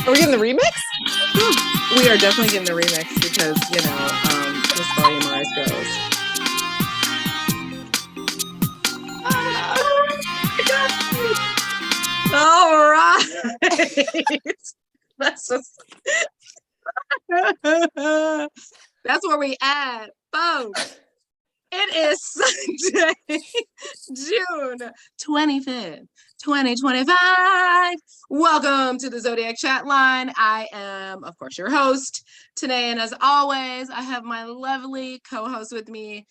Are we getting the remix? We are definitely getting the remix because, as Volume Mars goes. All right. That's where we at, folks. It is Sunday, June 25th, 2025. Welcome to the Zodiac chat line. I am, of course, your host today. And as always, I have my lovely co-host with me,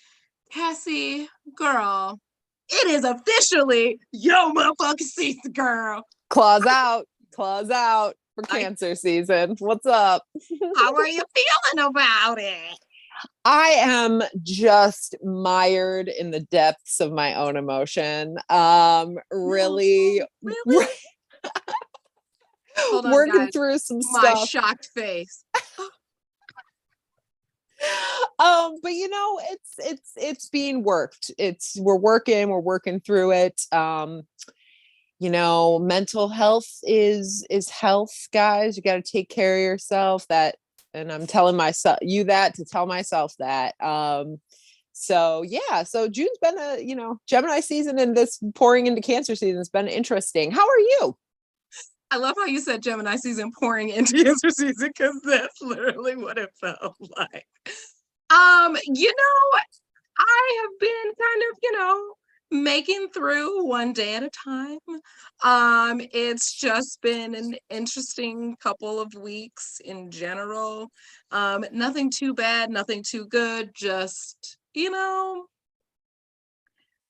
Cassie. Girl, it is officially your motherfucking season, girl. Claws out for Cancer season. What's up? How are you feeling about it? I am just mired in the depths of my own emotion. Really? Hold on, working guys. through some My stuff. shocked face. But it's being worked. We're working through it. Mental health is health, guys. You got to take care of yourself. And I'm telling you that to tell myself that. So June's been Gemini season, and this pouring into Cancer season has been interesting. How are you? I love how you said Gemini season pouring into Cancer season, because that's literally what it felt like. I have been kind of, making through one day at a time. It's just been an interesting couple of weeks in general. Nothing too bad, nothing too good, just,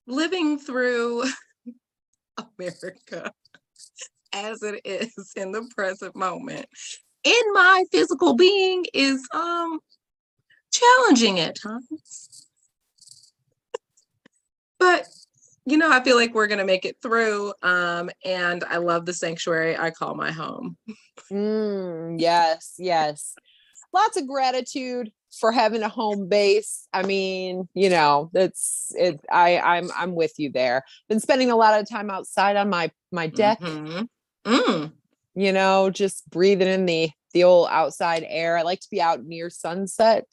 living through America as it is in the present moment. In my physical being is challenging at times. But I feel like we're going to make it through. And I love the sanctuary I call my home. Yes. Lots of gratitude for having a home base. I mean, that's it. I'm with you there. Been spending a lot of time outside on my deck. Just breathing in the old outside air. I like to be out near sunset.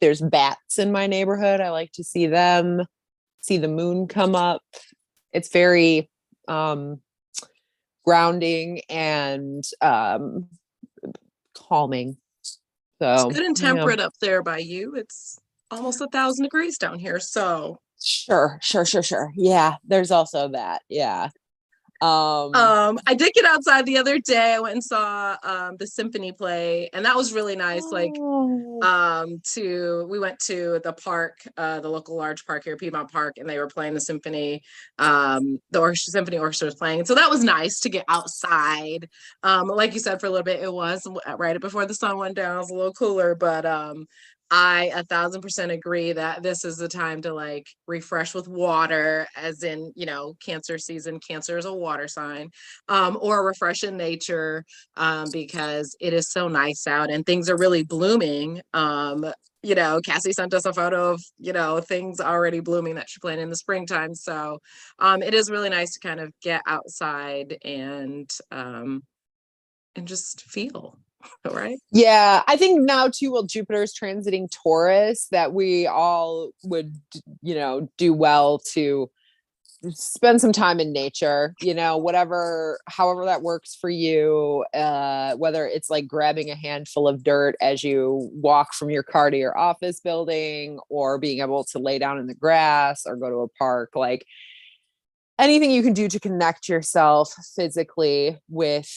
There's bats in my neighborhood. I like to see them. See the moon come up. It's very grounding and calming. So it's good and temperate up there by you. It's almost 1,000 degrees down here. So sure. Yeah, there's also that. Yeah. I did get outside the other day. I went and saw the symphony play, and that was really nice. We went to the park, the local large park here, Piedmont Park, and they were playing the symphony. Symphony orchestra was playing, and so that was nice to get outside. Like you said, for a little bit, it was right before the sun went down. It was a little cooler, but I 1,000% agree that this is the time to refresh with water, as in, Cancer season. Cancer is a water sign, or refresh in nature, because it is so nice out and things are really blooming. Cassie sent us a photo of, things already blooming that she planted in the springtime. So it is really nice to kind of get outside and just feel. Right. Yeah, I think now too, while Jupiter's transiting Taurus, that we all would, do well to spend some time in nature, however that works for you, whether it's like grabbing a handful of dirt as you walk from your car to your office building, or being able to lay down in the grass or go to a park, like anything you can do to connect yourself physically with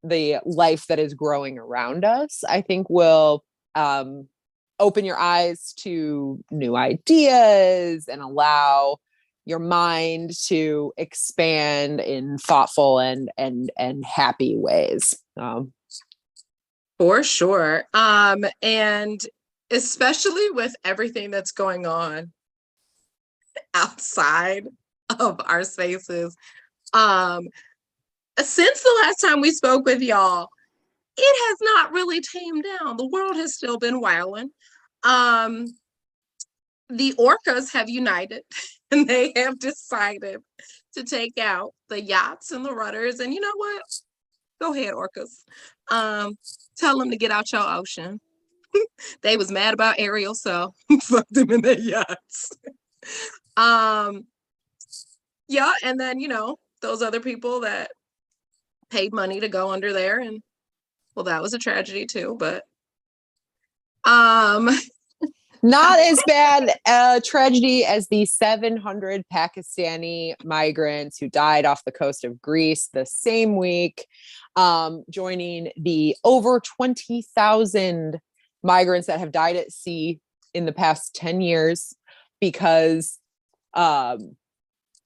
the life that is growing around us, I think will open your eyes to new ideas and allow your mind to expand in thoughtful and happy ways. For sure. And especially with everything that's going on outside of our spaces. Since the last time we spoke with y'all, it has not really tamed down. The world has still been wilding. The orcas have united, and they have decided to take out the yachts and the rudders. And you know what? Go ahead, orcas. Tell them to get out your ocean. They was mad about Ariel, so fuck them in their yachts. Yeah, and then those other people that paid money to go under there, and well, that was a tragedy too. But not as bad a tragedy as the 700 Pakistani migrants who died off the coast of Greece the same week, joining the over 20,000 migrants that have died at sea in the past 10 years because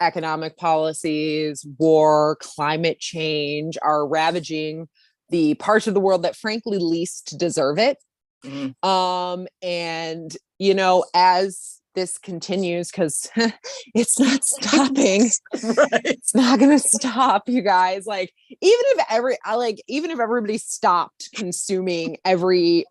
economic policies, war, climate change are ravaging the parts of the world that frankly least deserve it. Mm-hmm. And as this continues, because it's not stopping, right? It's not gonna stop, you guys. Like, even if everybody stopped consuming every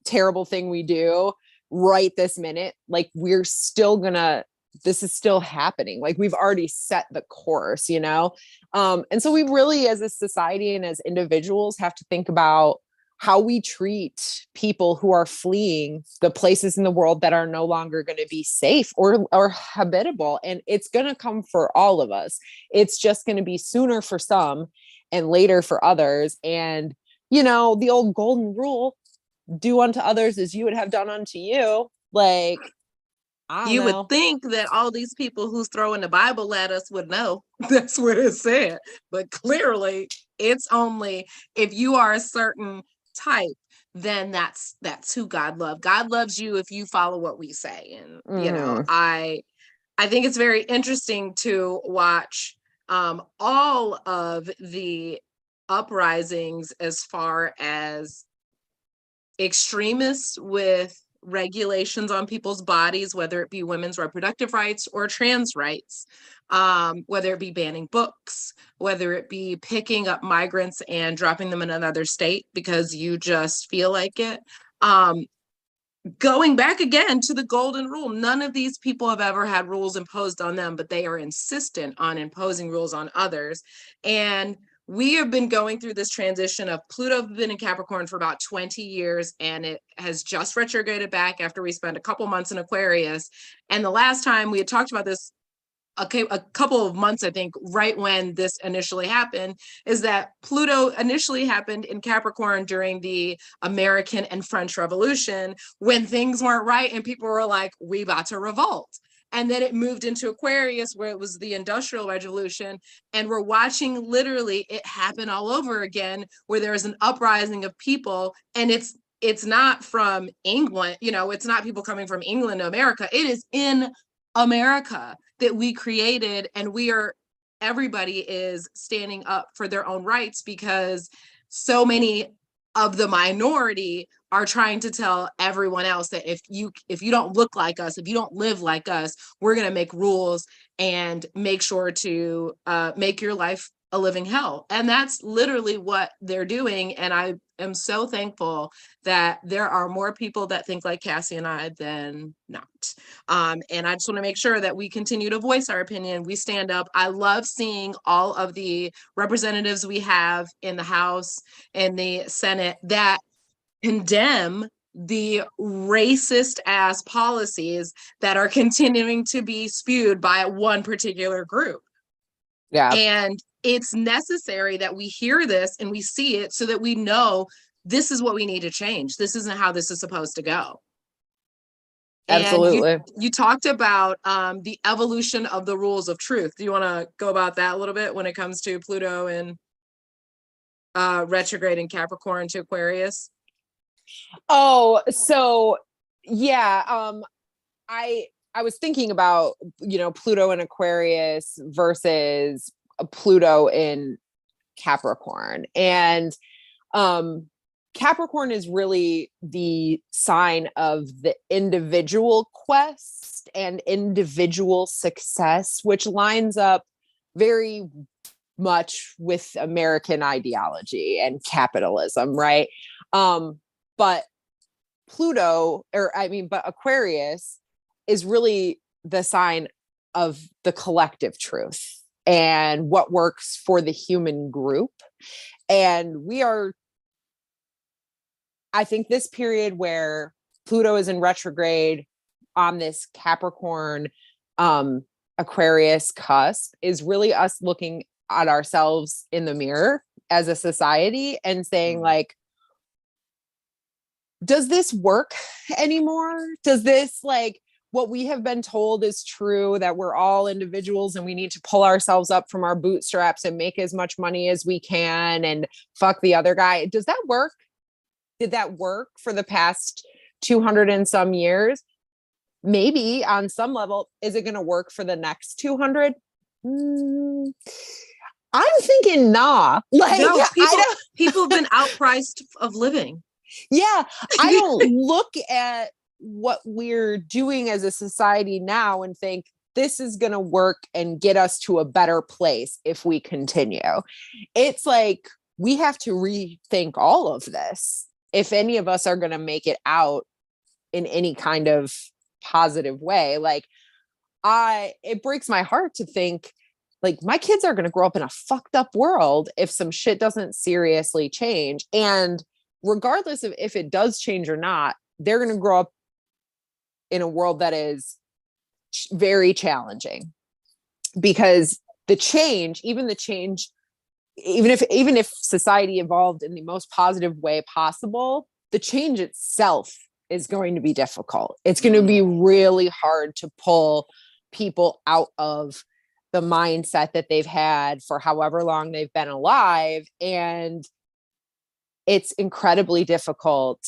terrible thing we do right this minute, we're still gonna, this is still happening. We've already set the course, and so we really, as a society and as individuals, have to think about how we treat people who are fleeing the places in the world that are no longer going to be safe or habitable. And it's going to come for all of us. It's just going to be sooner for some and later for others. And, the old golden rule, do unto others as you would have done unto you. You would think that all these people who's throwing the Bible at us would know. That's what it said. But clearly it's only if you are a certain type, then that's who God loves. God loves you if you follow what we say. And I think it's very interesting to watch all of the uprisings as far as extremists with regulations on people's bodies, whether it be women's reproductive rights or trans rights, whether it be banning books, whether it be picking up migrants and dropping them in another state because you just feel like it. Going back again to the golden rule, none of these people have ever had rules imposed on them, but they are insistent on imposing rules on others. And we have been going through this transition of Pluto been in Capricorn for about 20 years, and it has just retrograded back after we spent a couple months in Aquarius. And the last time we had talked about this, a couple of months, I think, right when this initially happened, is that Pluto initially happened in Capricorn during the American and French Revolution when things weren't right and people were like, we about to revolt. And then it moved into Aquarius where it was the Industrial Revolution. And we're watching literally it happen all over again, where there is an uprising of people. And it's not from England, it's not people coming from England to America. It is in America that we created, and everybody is standing up for their own rights because so many of the minority are trying to tell everyone else that if you don't look like us, if you don't live like us, we're going to make rules and make sure to make your life a living hell. And that's literally what they're doing. And I am so thankful that there are more people that think like Cassie and I than not. And I just want to make sure that we continue to voice our opinion. We stand up. I love seeing all of the representatives we have in the House and the Senate that condemn the racist ass policies that are continuing to be spewed by one particular group. Yeah. And it's necessary that we hear this and we see it so that we know this is what we need to change. This isn't how this is supposed to go. Absolutely. And you talked about the evolution of the rules of truth. Do you want to go about that a little bit when it comes to Pluto and retrograde in Capricorn to Aquarius? Oh, so yeah. I was thinking about, Pluto in Aquarius versus Pluto in Capricorn. And Capricorn is really the sign of the individual quest and individual success, which lines up very much with American ideology and capitalism, right? But Aquarius is really the sign of the collective truth and what works for the human group. And we are, I think this period where Pluto is in retrograde on this Capricorn, Aquarius cusp is really us looking at ourselves in the mirror as a society and saying like, does this work anymore? Does this, like, what we have been told is true, that we're all individuals and we need to pull ourselves up from our bootstraps and make as much money as we can and fuck the other guy? Does that work? Did that work for the past 200 and some years? Maybe on some level. Is it going to work for the next 200? I'm thinking nah. Like, no, people have been outpriced of living. Yeah, I don't look at what we're doing as a society now and think this is going to work and get us to a better place if we continue. It's like we have to rethink all of this if any of us are going to make it out in any kind of positive way. Like, it breaks my heart to think like my kids are going to grow up in a fucked up world if some shit doesn't seriously change. And regardless of if it does change or not, they're going to grow up in a world that is very challenging, because even if society evolved in the most positive way possible, the change itself is going to be difficult. It's going to be really hard to pull people out of the mindset that they've had for however long they've been alive. And it's incredibly difficult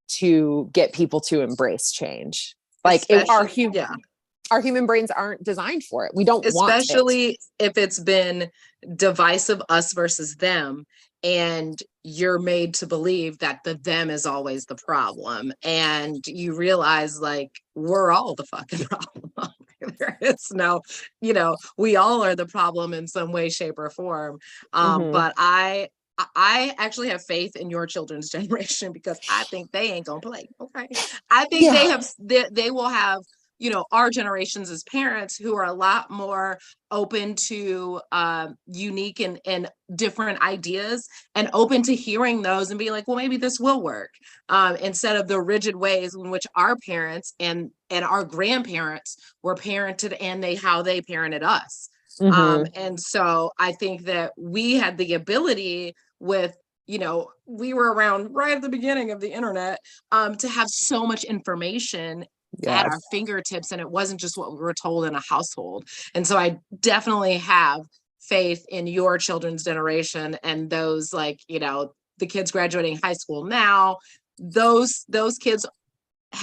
to get people to embrace change. Like our human brains aren't designed for it. We don't want it. Especially if it's been divisive, us versus them, and you're made to believe that the them is always the problem. And you realize like we're all the fucking problem. There is no, we all are the problem in some way, shape, or form. But I actually have faith in your children's generation, because I think they ain't gonna play. Okay. I think they will have, our generations as parents who are a lot more open to unique and different ideas, and open to hearing those and be like, well, maybe this will work, instead of the rigid ways in which our parents and our grandparents were parented and how they parented us. And so I think that we had the ability with, we were around right at the beginning of the internet, to have so much information at our fingertips, and it wasn't just what we were told in a household. And so I definitely have faith in your children's generation, and those like, the kids graduating high school now, those kids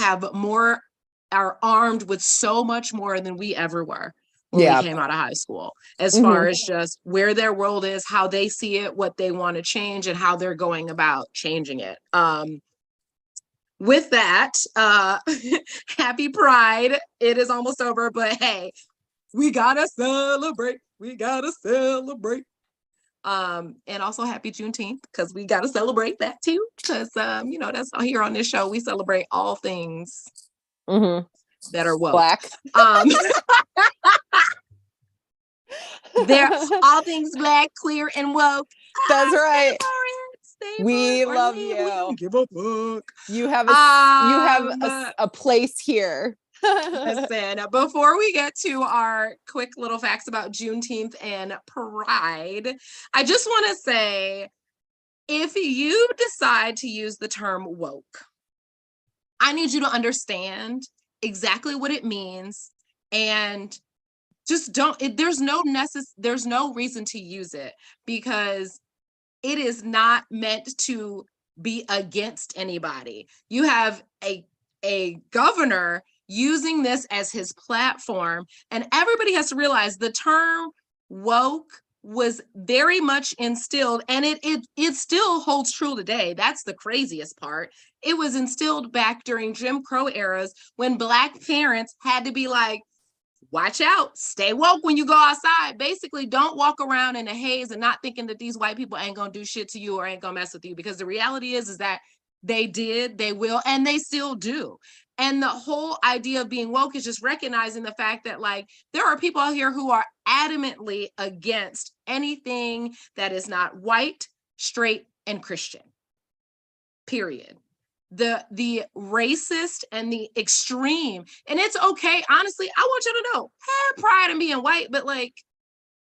are armed with so much more than we ever were when we came out of high school, as far as just where their world is, how they see it, what they want to change, and how they're going about changing it. With that, happy Pride. It is almost over, but hey, we gotta celebrate. And also happy Juneteenth, because we gotta celebrate that too, because that's here on this show, we celebrate all things that are woke. Black. They're all things black, queer, and woke. That's right. We love you. We don't give a fuck. You have a place here. Listen, before we get to our quick little facts about Juneteenth and Pride, I just want to say, if you decide to use the term woke, I need you to understand exactly what it means, and just there's no reason to use it, because it is not meant to be against anybody. You have a governor using this as his platform, and everybody has to realize the term woke was very much instilled, and it still holds true today. That's the craziest part. It was instilled back during Jim Crow eras, when Black parents had to be like, watch out, stay woke when you go outside. Basically, don't walk around in a haze and not thinking that these white people ain't gonna do shit to you or ain't gonna mess with you, because the reality is that They did, they will, and they still do. And the whole idea of being woke is just recognizing the fact that, like, there are people out here who are adamantly against anything that is not white, straight, and Christian. Period. The racist and the extreme, and it's okay. Honestly, I want you to know, have pride in being white, but like,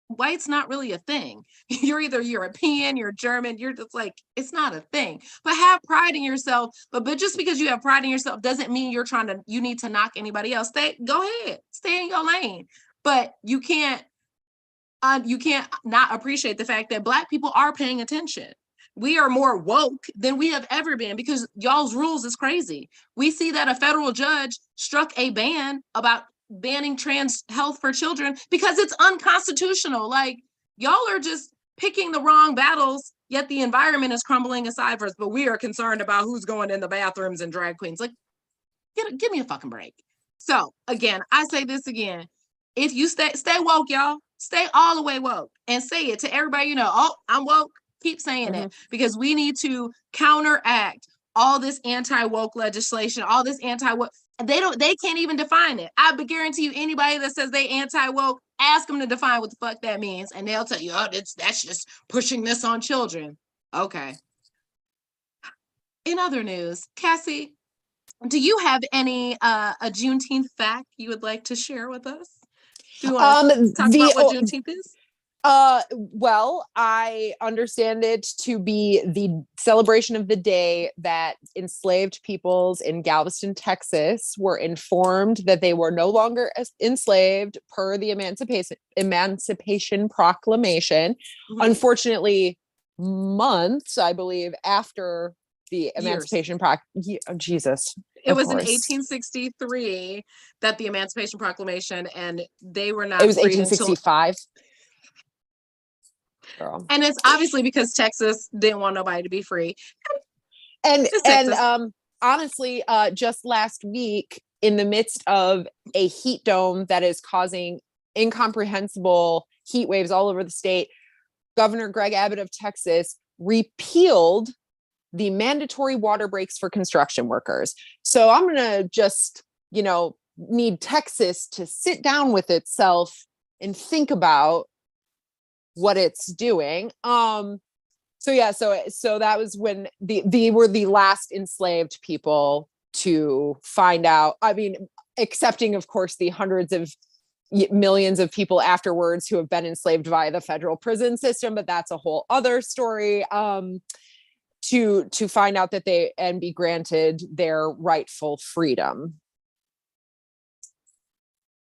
white's not really a thing. You're either European, you're German, you're just like, it's not a thing. But have pride in yourself. But just because you have pride in yourself doesn't mean you need to knock anybody else. Go ahead, stay in your lane. But you can't not appreciate the fact that Black people are paying attention. We are more woke than we have ever been because y'all's rules is crazy. We see that a federal judge struck a ban about banning trans health for children because it's unconstitutional. Like, y'all are just picking the wrong battles, yet the environment is crumbling aside for us, but we are concerned about who's going in the bathrooms and drag queens. Like, give me a fucking break. So again, I say this again. If you stay woke, y'all, stay all the way woke and say it to everybody, you know, oh, I'm woke. Keep saying it, because we need to counteract all this anti-woke legislation, all this anti-woke. They can't even define it. I guarantee you, anybody that says they anti-woke, ask them to define what the fuck that means, and they'll tell you, oh, that's just pushing this on children. Okay. In other news, Cassie, do you have any a Juneteenth fact you would like to share with us? Do you want to talk about what Juneteenth is? Well, I understand it to be the celebration of the day that enslaved peoples in Galveston, Texas were informed that they were no longer enslaved per the Emancipation Proclamation. Mm-hmm. Unfortunately, months, I believe, after the Emancipation Jesus. It was in 1863 that the Emancipation Proclamation, and they were not. It was 1865. Girl. And it's obviously because Texas didn't want nobody to be free. And honestly, just last week, in the midst of a heat dome that is causing incomprehensible heat waves all over the state, Governor Greg Abbott of Texas repealed the mandatory water breaks for construction workers. So I'm going to just, need Texas to sit down with itself and think about what it's doing. So that was when they were the last enslaved people to find out. I mean, accepting, of course, the hundreds of millions of people afterwards who have been enslaved via the federal prison system, but that's a whole other story. To find out that and be granted their rightful freedom.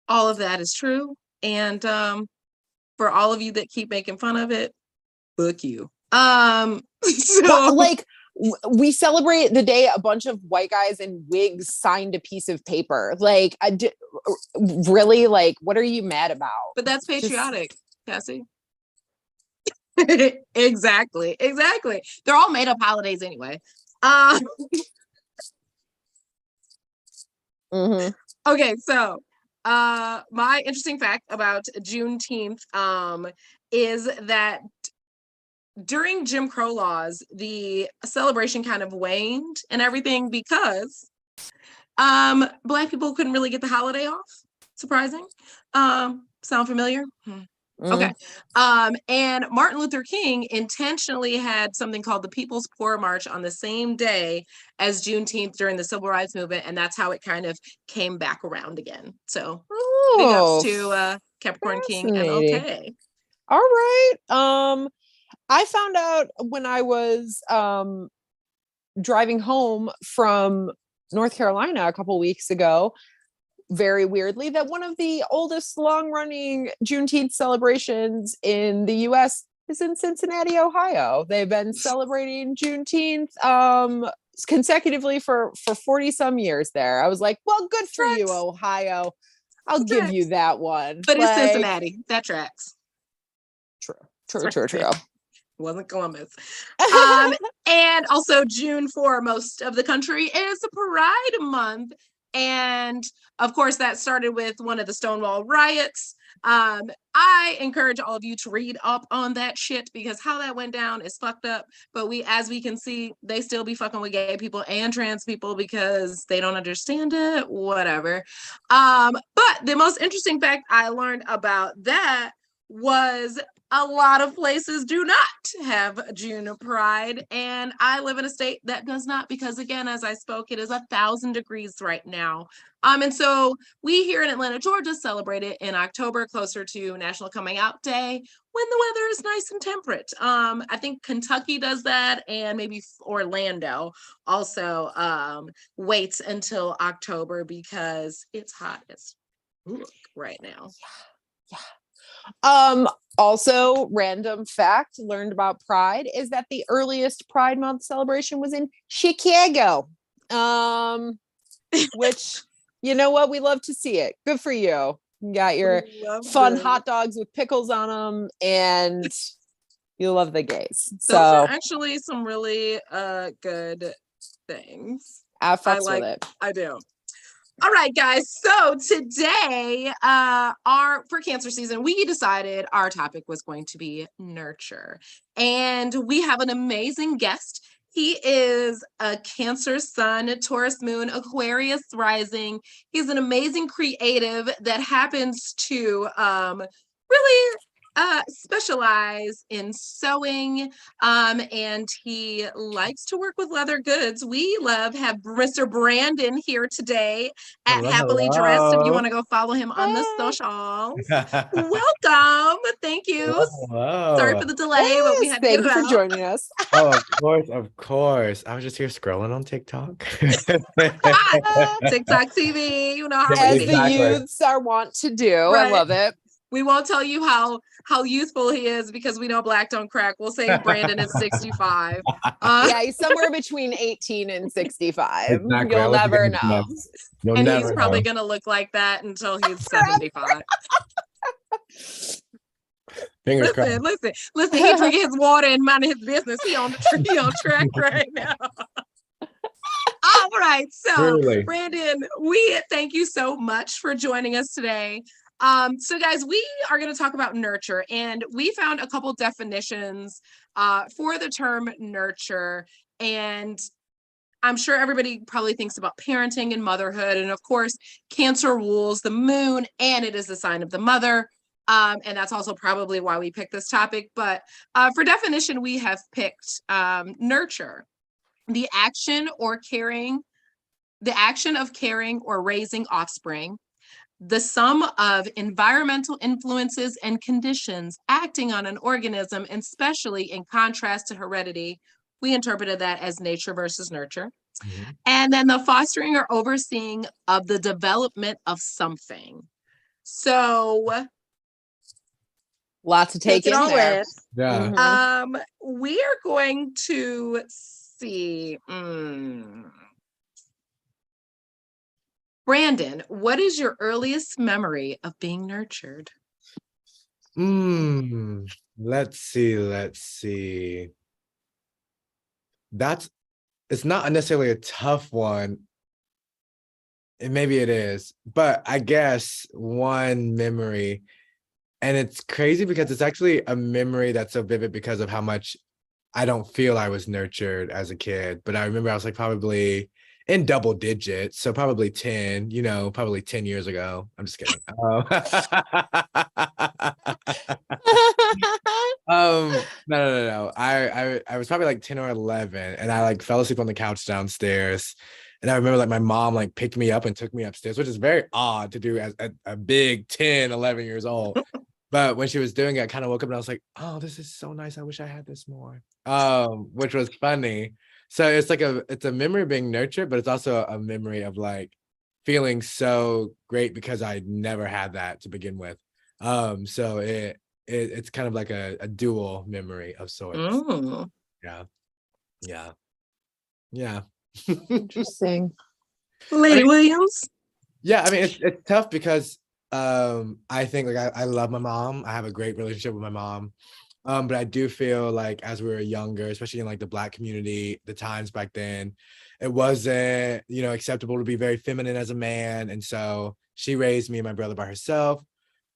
All of that is true, and for all of you that keep making fun of it, fuck you. We celebrate the day a bunch of white guys in wigs signed a piece of paper. Like, really? Like, what are you mad about? But that's patriotic, Cassie. Exactly. They're all made up holidays anyway. Okay, so my interesting fact about Juneteenth is that during Jim Crow laws, the celebration kind of waned and everything because Black people couldn't really get the holiday off. Surprising. Sound familiar? Okay. And Martin Luther King intentionally had something called the People's Poor March on the same day as Juneteenth during the Civil Rights Movement, and that's how it kind of came back around again. So big ups to Capricorn King and okay. All right. I found out when I was driving home from North Carolina a couple weeks ago, very weirdly, that one of the oldest long-running Juneteenth celebrations in the U.S. is in Cincinnati, Ohio. They've been celebrating Juneteenth consecutively for 40 some years there. I was like, well, good for you, Ohio. I'll give you that one. But it's Cincinnati. That tracks. True. Wasn't Columbus. And also June for most of the country is Pride Month. And of course, that started with one of the Stonewall riots. I encourage all of you to read up on that shit, because how that went down is fucked up. But as we can see, they still be fucking with gay people and trans people because they don't understand it, whatever. But the most interesting fact I learned about that was a lot of places do not have June Pride, and I live in a state that does not, because again, as I spoke, it is 1,000 degrees right now. And so we here in Atlanta, Georgia, celebrate it in October, closer to National Coming Out Day, when the weather is nice and temperate. I think Kentucky does that, and maybe Orlando also waits until October because it's hot as fuck right now. Yeah. Also, random fact learned about Pride is that the earliest Pride Month celebration was in Chicago. Which, you know what? We love to see it. Good for you. You got your fun hot dogs with pickles on them, and you love the gays. So those are actually some really good things. I fucks with it. I do. All right, guys. So today, for Cancer season, we decided our topic was going to be nurture. And we have an amazing guest. He is a Cancer sun, Taurus moon, Aquarius rising. He's an amazing creative that happens to really specialize in sewing, and he likes to work with leather goods. We have Mr. Brandon here today at Happily Dressed. If you want to go follow him on the socials. Welcome. Thank you. Hello. Sorry for the delay, but we had to Thank get you it for out. joining us. Oh, of course. I was just here scrolling on TikTok. TikTok TV, you know how As we the youths are wont to do. Right. I love it. We won't tell you how youthful he is, because we know black don't crack. We'll say Brandon is 65. Yeah, he's somewhere between 18 and 65. Exactly. You'll never know. And he's probably going to look like that until he's 75. Fingers crossed. Listen. He drinking his water and minding his business. He on track right now. All right. So, really? Brandon, we thank you so much for joining us today. So guys, we are going to talk about nurture, and we found a couple definitions for the term nurture. And I'm sure everybody probably thinks about parenting and motherhood. And of course, Cancer rules the moon, and it is the sign of the mother. And that's also probably why we picked this topic. But for definition, we have picked nurture, the action of caring or raising offspring, the sum of environmental influences and conditions acting on an organism, and especially in contrast to heredity. We interpreted that as nature versus nurture. Mm-hmm. And then the fostering or overseeing of the development of something. So lots to take in there. Yeah. Mm-hmm. We are going to see. Brandon, what is your earliest memory of being nurtured? Let's see. It's not necessarily a tough one. And maybe it is, but I guess one memory, and it's crazy because it's actually a memory that's so vivid because of how much I don't feel I was nurtured as a kid. But I remember I was like probably in double digits, so probably 10, probably 10 years ago. I'm just kidding. No. I was probably like 10 or 11, and I like fell asleep on the couch downstairs. And I remember like my mom like picked me up and took me upstairs, which is very odd to do as a big 10, 11 years old. But when she was doing it, I kind of woke up and I was like, oh, this is so nice. I wish I had this more, which was funny. So it's a memory of being nurtured, but it's also a memory of like feeling so great because I never had that to begin with. So it's kind of like a dual memory of sorts. Mm. Yeah. Interesting. Lady Williams. Yeah, I mean it's tough because I think like I love my mom. I have a great relationship with my mom. But I do feel like as we were younger, especially in like the Black community, the times back then, it wasn't, acceptable to be very feminine as a man. And so she raised me and my brother by herself.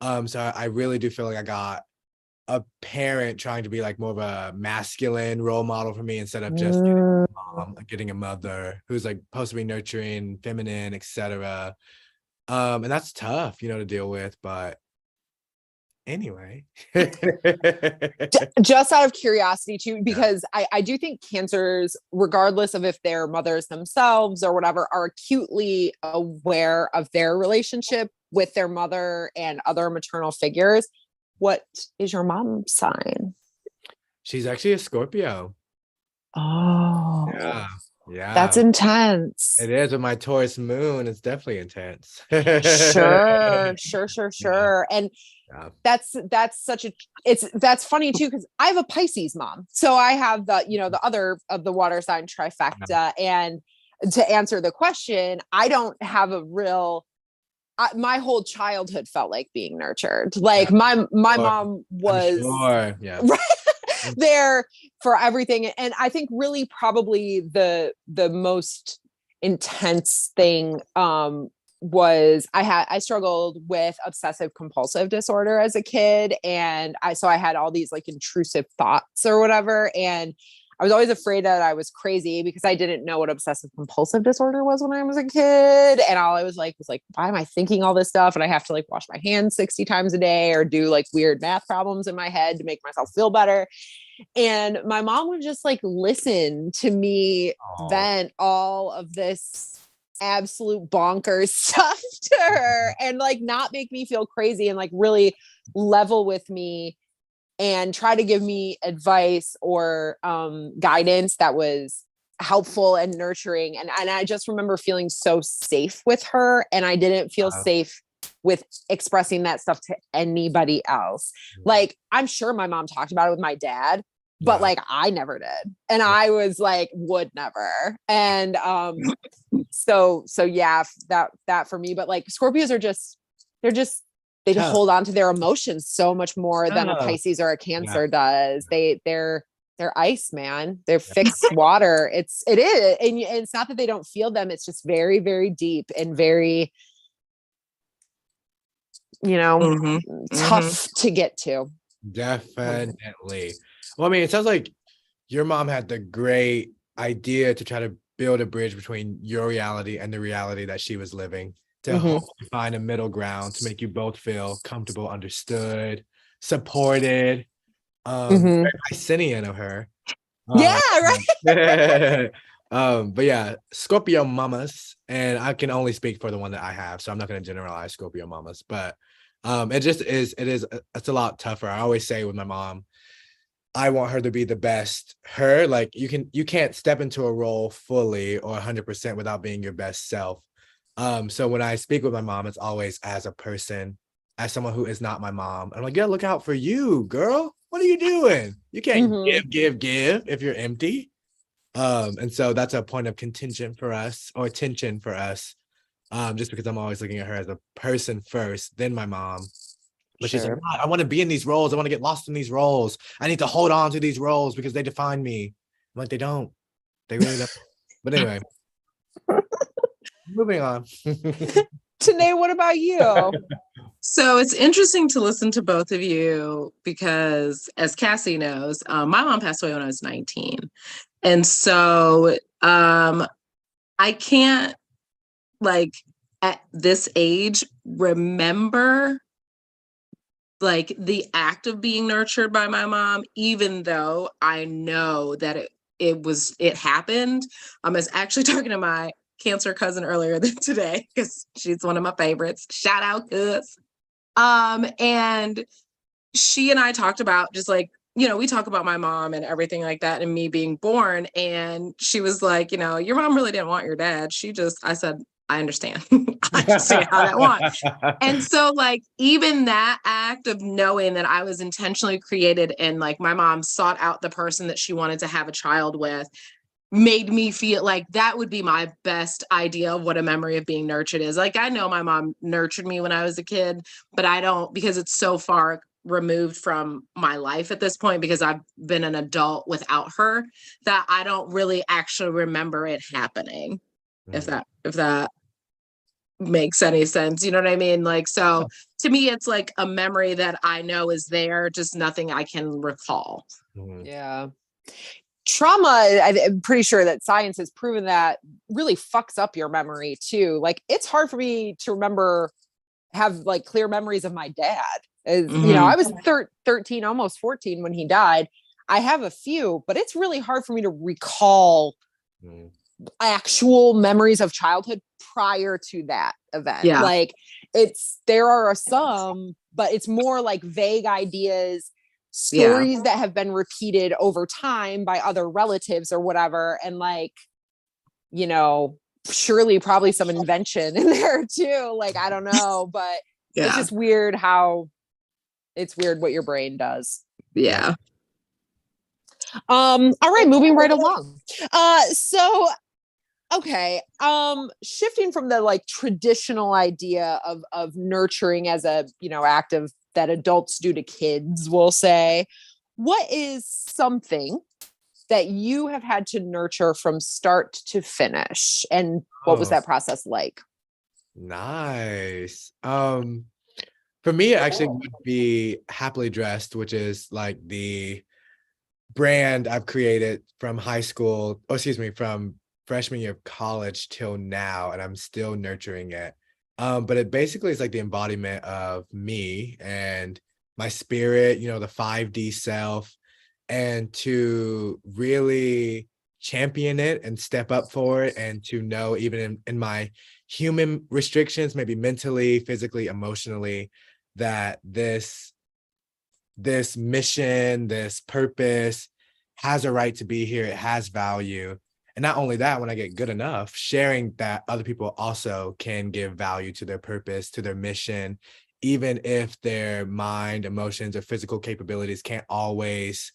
So I really do feel like I got a parent trying to be like more of a masculine role model for me instead of just getting a mother who's like supposed to be nurturing, feminine, etc. And that's tough, to deal with. But anyway. Just out of curiosity too, because I do think cancers, regardless of if they're mothers themselves or whatever, are acutely aware of their relationship with their mother and other maternal figures. What is your mom's sign? She's actually a Scorpio. Oh, yeah. That's intense. It is with my Taurus moon. It's definitely intense. Sure. Yeah. And that's funny too, because I have a Pisces mom. So I have the other of the water sign trifecta. And to answer the question, I don't have a real my whole childhood felt like being nurtured. Like my mom was right there for everything. And I think really probably the most intense thing was I struggled with obsessive compulsive disorder as a kid. And I had all these like intrusive thoughts or whatever. And I was always afraid that I was crazy because I didn't know what obsessive compulsive disorder was when I was a kid. And all I was like, why am I thinking all this stuff? And I have to like wash my hands 60 times a day or do like weird math problems in my head to make myself feel better. And my mom would just like listen to me vent all of this absolute bonkers stuff to her and like not make me feel crazy and like really level with me and try to give me advice or guidance that was helpful and nurturing. And I just remember feeling so safe with her, and I didn't feel safe with expressing that stuff to anybody else. Like, I'm sure my mom talked about it with my dad, but like I never did. And I was like, would never. And so yeah, that for me. But like Scorpios are they hold on to their emotions so much more than a Pisces or a Cancer does. They're ice, man. They're fixed water. It is. And it's not that they don't feel them. It's just very, very deep and very, tough to get to. Definitely. Well, I mean, it sounds like your mom had the great idea to try to build a bridge between your reality and the reality that she was living, to hopefully find a middle ground to make you both feel comfortable, understood, supported. Very Piscean of her. Right. But yeah, Scorpio mamas, and I can only speak for the one that I have, so I'm not going to generalize Scorpio mamas, but it's a lot tougher. I always say with my mom, I want her to be the best her. Like you can't step into a role fully or 100% without being your best self. So when I speak with my mom, it's always as a person, as someone who is not my mom. I'm like, yeah, look out for you, girl. What are you doing? You can't give if you're empty. And so that's a point of contention for us, or tension for us. Just because I'm always looking at her as a person first, then my mom. But she's like, I want to be in these roles. I want to get lost in these roles. I need to hold on to these roles because they define me. I'm like, they don't. They really don't. But anyway, moving on. Tanae, what about you? So it's interesting to listen to both of you because, as Cassie knows, my mom passed away when I was 19. And so I can't, like, at this age, remember like the act of being nurtured by my mom, even though I know that it happened. I was actually talking to my Cancer cousin earlier today because she's one of my favorites. Shout out, cuz. And she and I talked about just like, we talk about my mom and everything like that and me being born. And she was like, your mom really didn't want your dad. I said, I understand. I understand how that wants. And so like, even that act of knowing that I was intentionally created and like my mom sought out the person that she wanted to have a child with made me feel like that would be my best idea of what a memory of being nurtured is. Like, I know my mom nurtured me when I was a kid, but I don't, because it's so far removed from my life at this point, because I've been an adult without her, that I don't really actually remember it happening. If that makes any sense, you know what I mean? Like, so to me, it's like a memory that I know is there, just nothing I can recall. Yeah. Trauma, I'm pretty sure that science has proven that really fucks up your memory too. Like, it's hard for me to have like clear memories of my dad. As you know, I was 13, almost 14 when he died. I have a few, but it's really hard for me to recall actual memories of childhood prior to that event. Yeah. Like, there are some, but it's more like vague ideas, stories that have been repeated over time by other relatives or whatever. And like, you know, surely probably some invention in there too. Like, I don't know, but it's just weird what your brain does. Yeah. All right, moving right along. Okay. Shifting from the like traditional idea of nurturing as a, you know, act of that adults do to kids, we'll say, what is something that you have had to nurture from start to finish? And what was that process like? Nice. For me, it actually would be Happily Dressed, which is like the brand I've created from from freshman year of college till now, and I'm still nurturing it. But it basically is like the embodiment of me and my spirit, you know, the 5D self, and to really champion it and step up for it, and to know even in my human restrictions, maybe mentally, physically, emotionally, that this mission, this purpose has a right to be here. It has value. And not only that, when I get good enough, sharing that other people also can give value to their purpose, to their mission, even if their mind, emotions, or physical capabilities can't always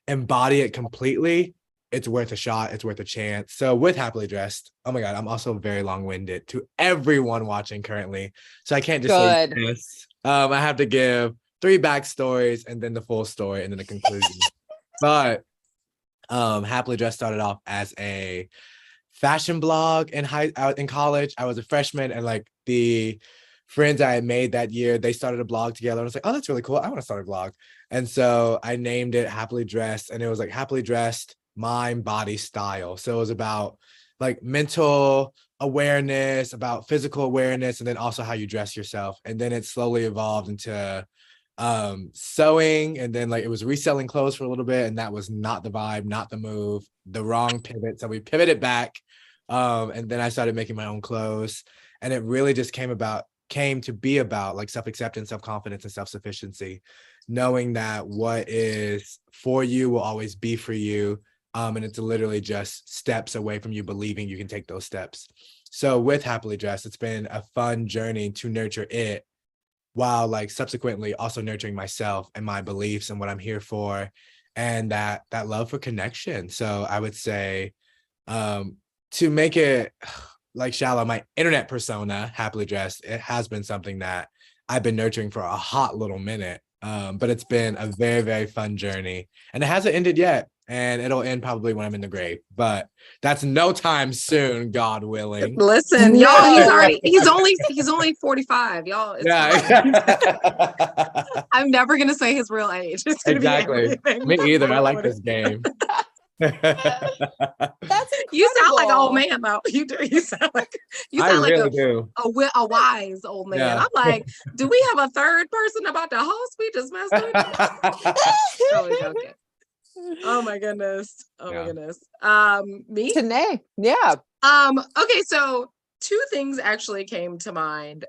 embody it completely. It's worth a shot. It's worth a chance. So with Happily Dressed, oh my God, I'm also very long-winded to everyone watching currently. So I can't just say this. I have to give 3 backstories and then the full story and then the conclusion. But Happily Dressed started off as a fashion blog in college. I was a freshman, and like the friends I had made that year, they started a blog together. I was like, oh, that's really cool. I want to start a blog. And so I named it Happily Dressed, and it was like Happily Dressed Mind, Body, Style. So it was about like mental awareness, about physical awareness, and then also how you dress yourself. And then it slowly evolved into sewing, and then like it was reselling clothes for a little bit, and that was not the vibe, not the move, the wrong pivot. So we pivoted back, and then I started making my own clothes, and it really just came to be about like self-acceptance, self-confidence, and self-sufficiency, knowing that what is for you will always be for you, and it's literally just steps away from you believing you can take those steps. So with Happily Dressed, it's been a fun journey to nurture it, while like subsequently also nurturing myself and my beliefs and what I'm here for, and that love for connection. So I would say, to make it like shallow, my internet persona, Happily Dressed, it has been something that I've been nurturing for a hot little minute. But it's been a very, very fun journey, and it hasn't ended yet. And it'll end probably when I'm in the grave, but that's no time soon, God willing. Listen, y'all, he's only 45, y'all. I'm never gonna say his real age. It's gonna exactly. Be me either. I like this game. That's incredible. You sound like an old man, though. You do. You sound like a wise old man. Yeah. I'm like, do we have a third person about the host? We just messed with. Totally joking. Oh my goodness. My goodness. Me? Tanae. Yeah. Okay, so 2 things actually came to mind.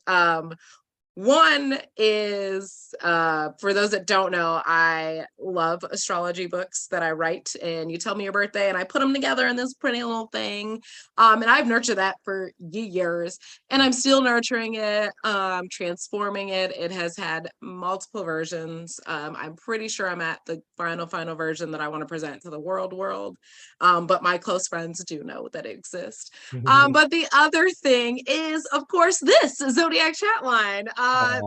One is, for those that don't know, I love astrology books that I write, and you tell me your birthday and I put them together in this pretty little thing. And I've nurtured that for years, and I'm still nurturing it, transforming it. It has had multiple versions. I'm pretty sure I'm at the final version that I want to present to the world. But my close friends do know that it exists. But the other thing is, of course, this Zodiac chat line.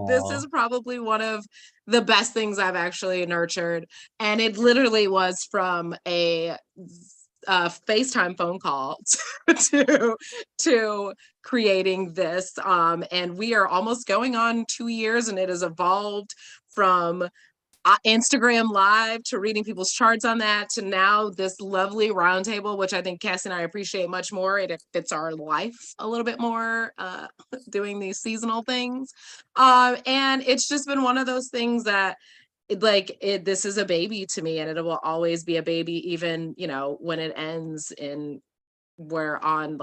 This is Aw. probably one of the best things I've actually nurtured. And it literally was from a FaceTime phone call to creating this. And we are almost going on 2 years, and it has evolved from Instagram Live to reading people's charts on that to now this lovely roundtable, which I think Cassie and I appreciate much more. It fits our life a little bit more, doing these seasonal things. And it's just been one of those things that this is a baby to me, and it will always be a baby, even, when it ends and we're on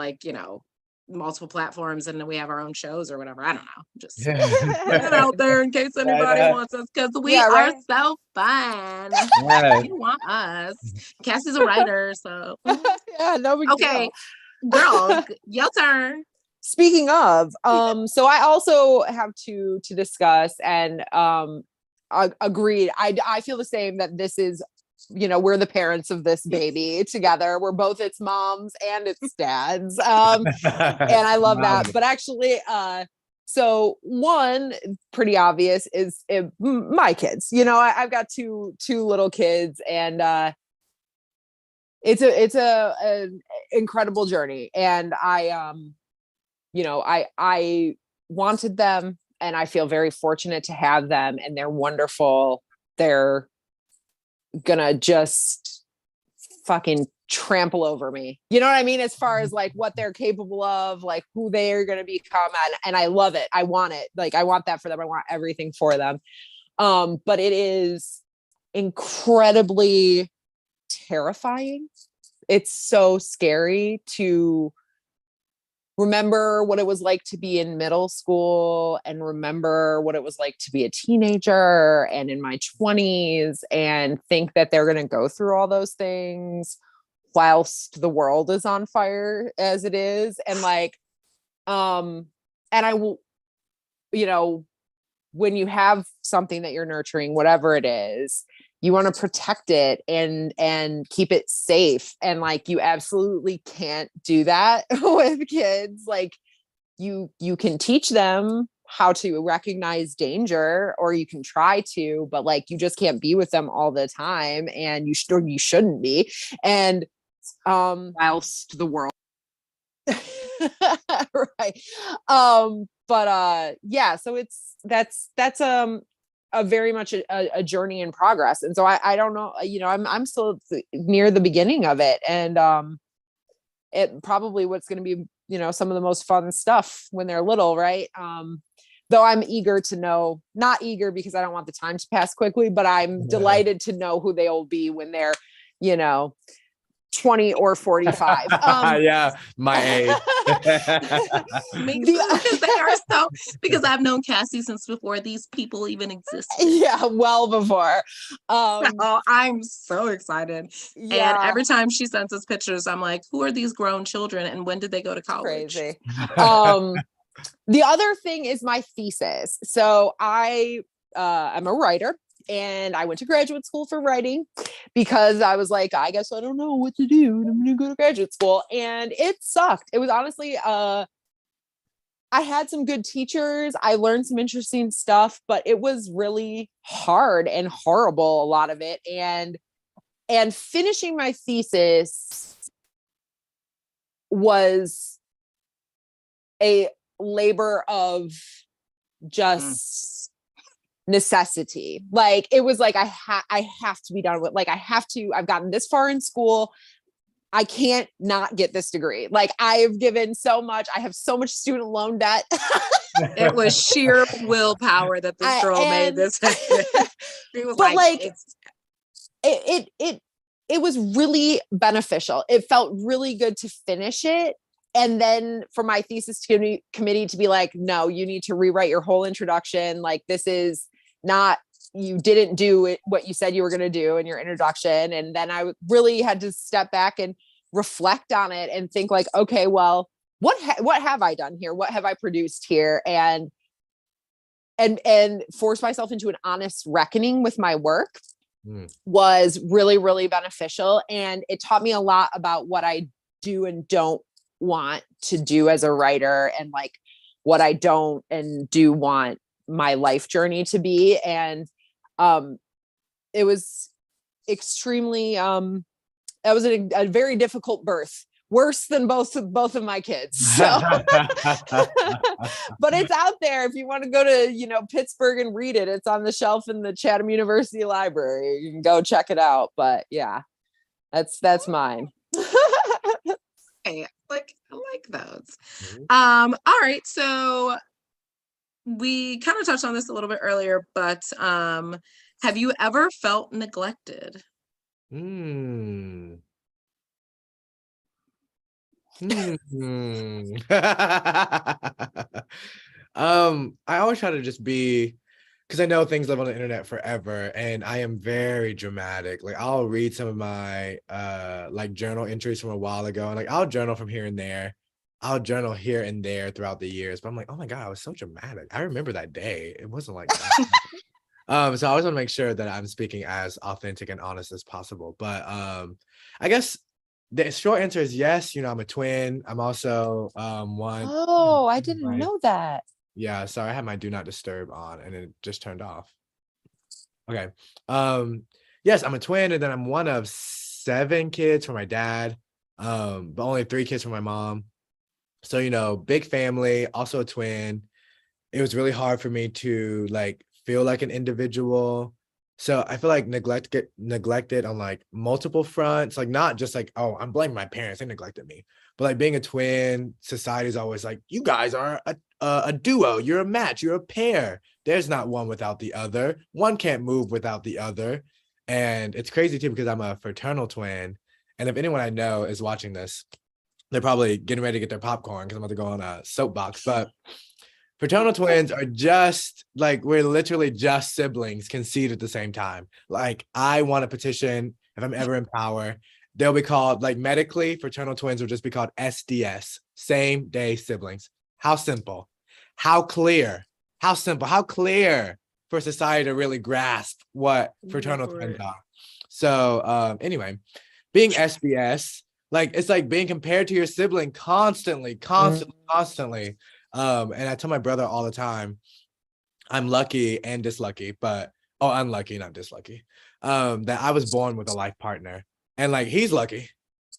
multiple platforms and then we have our own shows or whatever. I don't know. Just put it out there in case anybody wants us, because we are so fun. You want us. Cassie's a writer, so Yeah, no big okay, deal. girl, your turn. Speaking of, so I also have to discuss, and agreed. I feel the same, that this is, we're the parents of this baby together. We're both its moms and its dads. And I love that. But actually, so one pretty obvious is my kids. I've got two little kids, and it's a incredible journey. And I wanted them, and I feel very fortunate to have them, and they're wonderful. They're gonna just fucking trample over me. You know what I mean? As far as like what they're capable of, like who they are gonna become. And I love it. I want it. Like, I want that for them. I want everything for them. But it is incredibly terrifying. It's so scary to remember what it was like to be in middle school, and remember what it was like to be a teenager and in my 20s, and think that they're going to go through all those things whilst the world is on fire as it is. And and I will, when you have something that you're nurturing, whatever it is, you want to protect it and keep it safe. And you absolutely can't do that with kids. Like, you can teach them how to recognize danger, or you can try to, but you just can't be with them all the time, and you shouldn't be. And whilst the world right. Yeah, so that's a very much a journey in progress. And so I don't know, I'm still near the beginning of it. And it probably what's going to be, some of the most fun stuff when they're little, right? Though I'm eager to know, not eager because I don't want the time to pass quickly, but I'm delighted to know who they will be when they're, 20 or 45. Yeah, my age. Me too, because I've known Cassie since before these people even existed. Yeah, well before. I'm so excited. Yeah. And every time she sends us pictures, I'm like, who are these grown children and when did they go to college? Crazy. The other thing is my thesis. So I'm a writer, and I went to graduate school for writing because I was like, I guess I don't know what to do, and I'm going to go to graduate school. And it sucked. It was honestly, I had some good teachers. I learned some interesting stuff, but it was really hard and horrible, a lot of it. And finishing my thesis was a labor of just necessity. Like, it was like, I have to be done with, I've gotten this far in school. I can't not get this degree. Like, I've given so much. I have so much student loan debt. It was sheer willpower that this girl made this. It was it was really beneficial. It felt really good to finish it. And then for my thesis committee to be like, no, you need to rewrite your whole introduction. Like, this is not, you didn't do it, what you said you were going to do in your introduction. And then I really had to step back and reflect on it and think like, okay, well, what have I done here? What have I produced here? And force myself into an honest reckoning with my work was really, really beneficial. And it taught me a lot about what I do and don't want to do as a writer, and what I don't and do want my life journey to be. And it was extremely that was a very difficult birth, worse than both of my kids. So but it's out there if you want to go to Pittsburgh and read it. It's on the shelf in the Chatham University Library. You can go check it out. But yeah, that's mine. Hey, I like those. All right, so we kind of touched on this a little bit earlier, but have you ever felt neglected? I always try to just be, because I know things live on the internet forever, and I am very dramatic. Like, I'll read some of my like journal entries from a while ago, and like I'll journal from here and there. I'll journal here and there throughout the years, but I'm like, oh my God, I was so dramatic. I remember that day. It wasn't like that. So I always want to make sure that I'm speaking as authentic and honest as possible. But I guess the short answer is yes. I'm a twin. I'm also one. Oh, I didn't know that. Yeah, sorry, I had my do not disturb on and it just turned off. Okay. Yes, I'm a twin, and then I'm one of 7 kids from my dad, but only 3 kids from my mom. So, big family, also a twin. It was really hard for me to like feel like an individual. So I feel like neglected on like multiple fronts, like not just like, oh, I'm blaming my parents, they neglected me. But like being a twin, society's always like, you guys are a duo, you're a match, you're a pair. There's not one without the other. One can't move without the other. And it's crazy too, because I'm a fraternal twin. And if anyone I know is watching this, they're probably getting ready to get their popcorn because I'm about to go on a soapbox. But fraternal twins are just like, we're literally just siblings conceived at the same time. Like, I want to petition, if I'm ever in power, they'll be called, like, medically, fraternal twins will just be called SDS, same day siblings. How simple, how clear, how simple, how clear for society to really grasp what fraternal twins are. So anyway, being SBS, like, it's like being compared to your sibling constantly. And I tell my brother all the time, I'm lucky and dislucky, but unlucky, not dislucky, that I was born with a life partner, and like, he's lucky.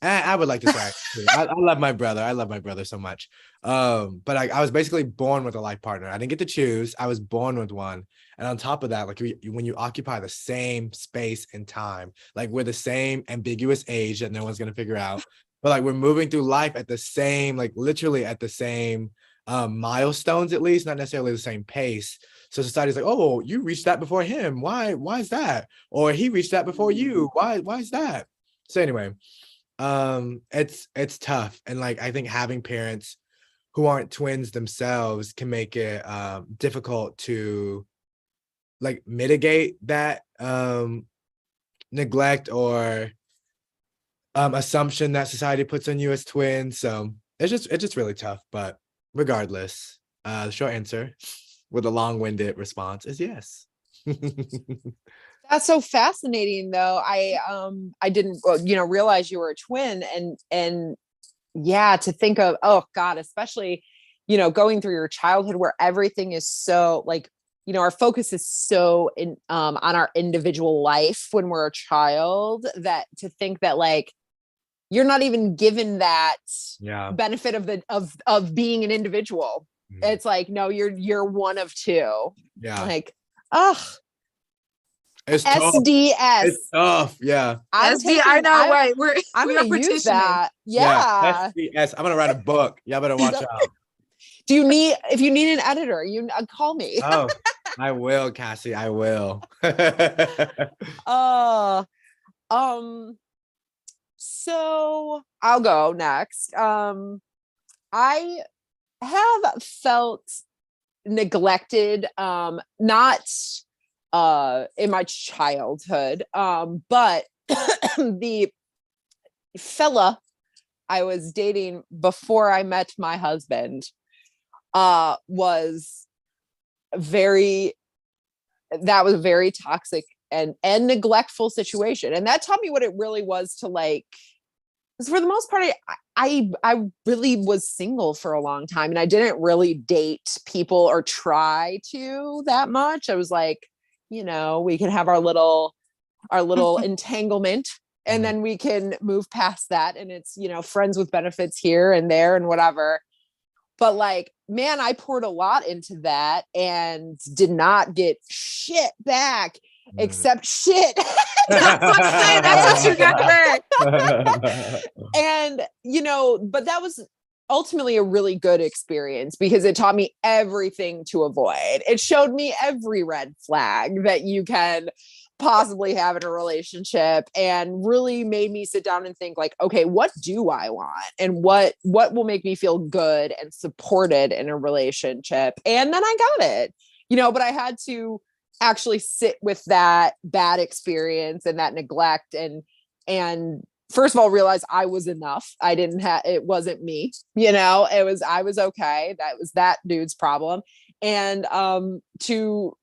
I would like to say I love my brother. I love my brother so much. But I was basically born with a life partner. I didn't get to choose. I was born with one. And on top of that, like, when you occupy the same space and time, like, we're the same ambiguous age that no one's gonna figure out, but like, we're moving through life at the same, like, literally at the same milestones, at least not necessarily the same pace. So society's like, oh, you reached that before him. Why is that? Or he reached that before you. Why is that? So anyway, it's tough. And like, I think having parents who aren't twins themselves can make it difficult to like mitigate that neglect or assumption that society puts on you as twins. So it's just really tough. But regardless, the short answer with a long-winded response is yes. That's so fascinating, though. I didn't realize you were a twin, and yeah, to think of, oh God, especially going through your childhood where everything is so like, our focus is so on our individual life when we're a child, that to think that like you're not even given that benefit of being an individual. It's like, no, you're one of two. Like, it's SDS. Tough. It's tough. Yeah. I know, right? I'm gonna use that. Yeah. SDS. I'm gonna write a book. Y'all better watch out. If you need an editor, you call me. Oh, I will, Cassie. I will. So I'll go next. I have felt neglected, not in my childhood, but the fella I was dating before I met my husband was a very toxic and neglectful situation. And that taught me what it really was to like because for the most part, I really was single for a long time, and I didn't really date people or try to that much. I was like, we can have our little entanglement, and then we can move past that, and it's, friends with benefits here and there and whatever. But like, man, I poured a lot into that and did not get shit back except shit. That's what I'm saying. That's what you got back. And, but that was ultimately a really good experience because it taught me everything to avoid. It showed me every red flag that you can possibly have in a relationship, and really made me sit down and think like, okay, what do I want, and what will make me feel good and supported in a relationship? And then I got it, but I had to actually sit with that bad experience and that neglect, and first of all realize I was enough. It wasn't me, I was okay. That was that dude's problem. And to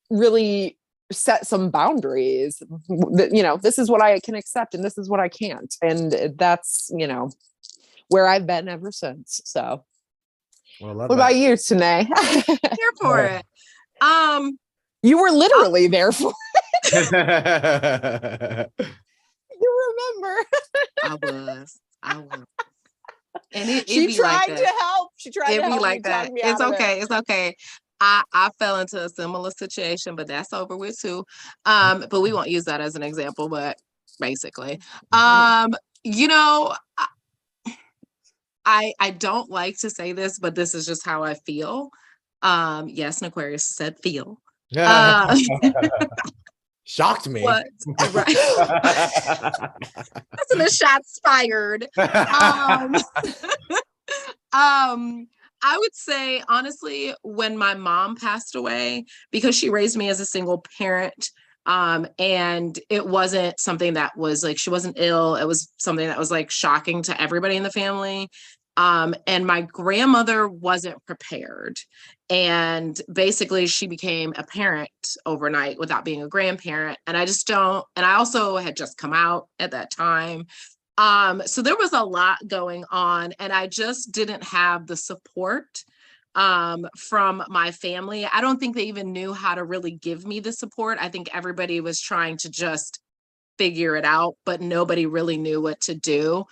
really set some boundaries that, this is what I can accept and this is what I can't. And that's, where I've been ever since. So what about you, Tanae? Here for it. You were literally there for it. You remember? I was. And she tried to help. She tried to help. It'd be like that. It's okay. It's okay. I fell into a similar situation, but that's over with too. But we won't use that as an example, but basically, I don't like to say this, but this is just how I feel. Yes, and Aquarius said feel. Shocked me. What? Right. That's in the shots fired. I would say, honestly, when my mom passed away, because she raised me as a single parent, and it wasn't something that was like, she wasn't ill. It was something that was like shocking to everybody in the family. And my grandmother wasn't prepared. And basically she became a parent overnight without being a grandparent. And I also had just come out at that time. So there was a lot going on, and I just didn't have the support from my family. I don't think they even knew how to really give me the support. I think everybody was trying to just figure it out, but nobody really knew what to do.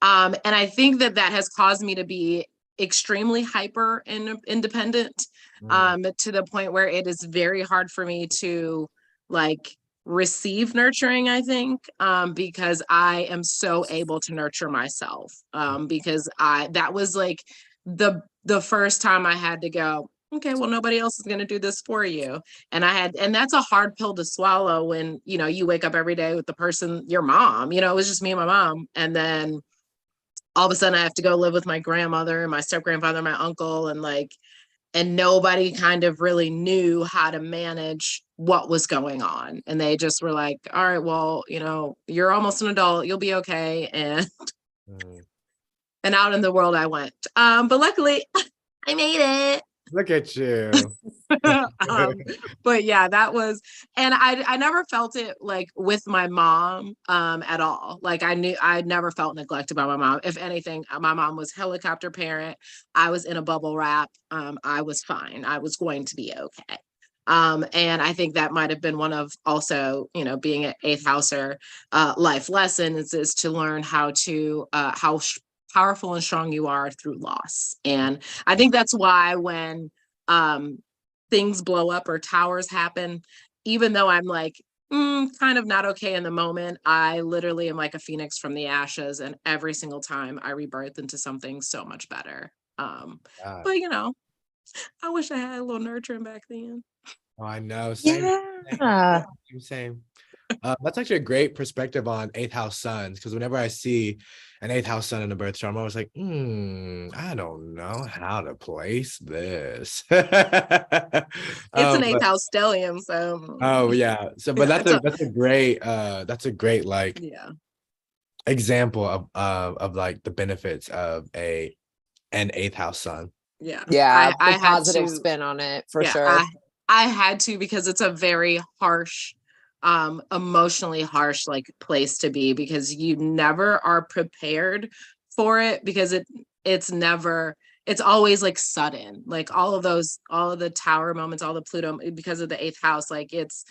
And I think that has caused me to be extremely hyper and independent, to the point where it is very hard for me to like receive nurturing, I think, because I am so able to nurture myself, because that was like the first time I had to go, okay, well, nobody else is going to do this for you. And that's a hard pill to swallow when, you wake up every day with the person, your mom, it was just me and my mom. And then all of a sudden I have to go live with my grandmother, my step grandfather, my uncle, and nobody kind of really knew how to manage what was going on. And they just were like, all right, well, you're almost an adult, you'll be okay. And out in the world I went. But luckily I made it. Look at you. But yeah, that was, and I never felt it like with my mom at all. Like I never felt neglected by my mom. If anything, my mom was helicopter parent. I was in a bubble wrap. I was fine. I was going to be okay. And I think that might have been one of also, being an eighth houser, life lessons is to learn how to, how powerful and strong you are through loss. And I think that's why when things blow up or towers happen, even though I'm like kind of not okay in the moment, I literally am like a phoenix from the ashes, and every single time I rebirth into something so much better. But I wish I had a little nurturing back then. Oh, I know. Same. Yeah. Same. That's actually a great perspective on eighth house suns, because whenever I see an eighth house sun in a birth chart, I'm always like, I don't know how to place this. It's an eighth house stellium, so. Oh yeah. So, but that's a great like example of like the benefits of an eighth house sun. Yeah. I positive spin on it for sure. I had to, because it's a very harsh emotionally harsh like place to be, because you never are prepared for it, because it's always like sudden, like all of the tower moments, all the Pluto, because of the 8th house, like it's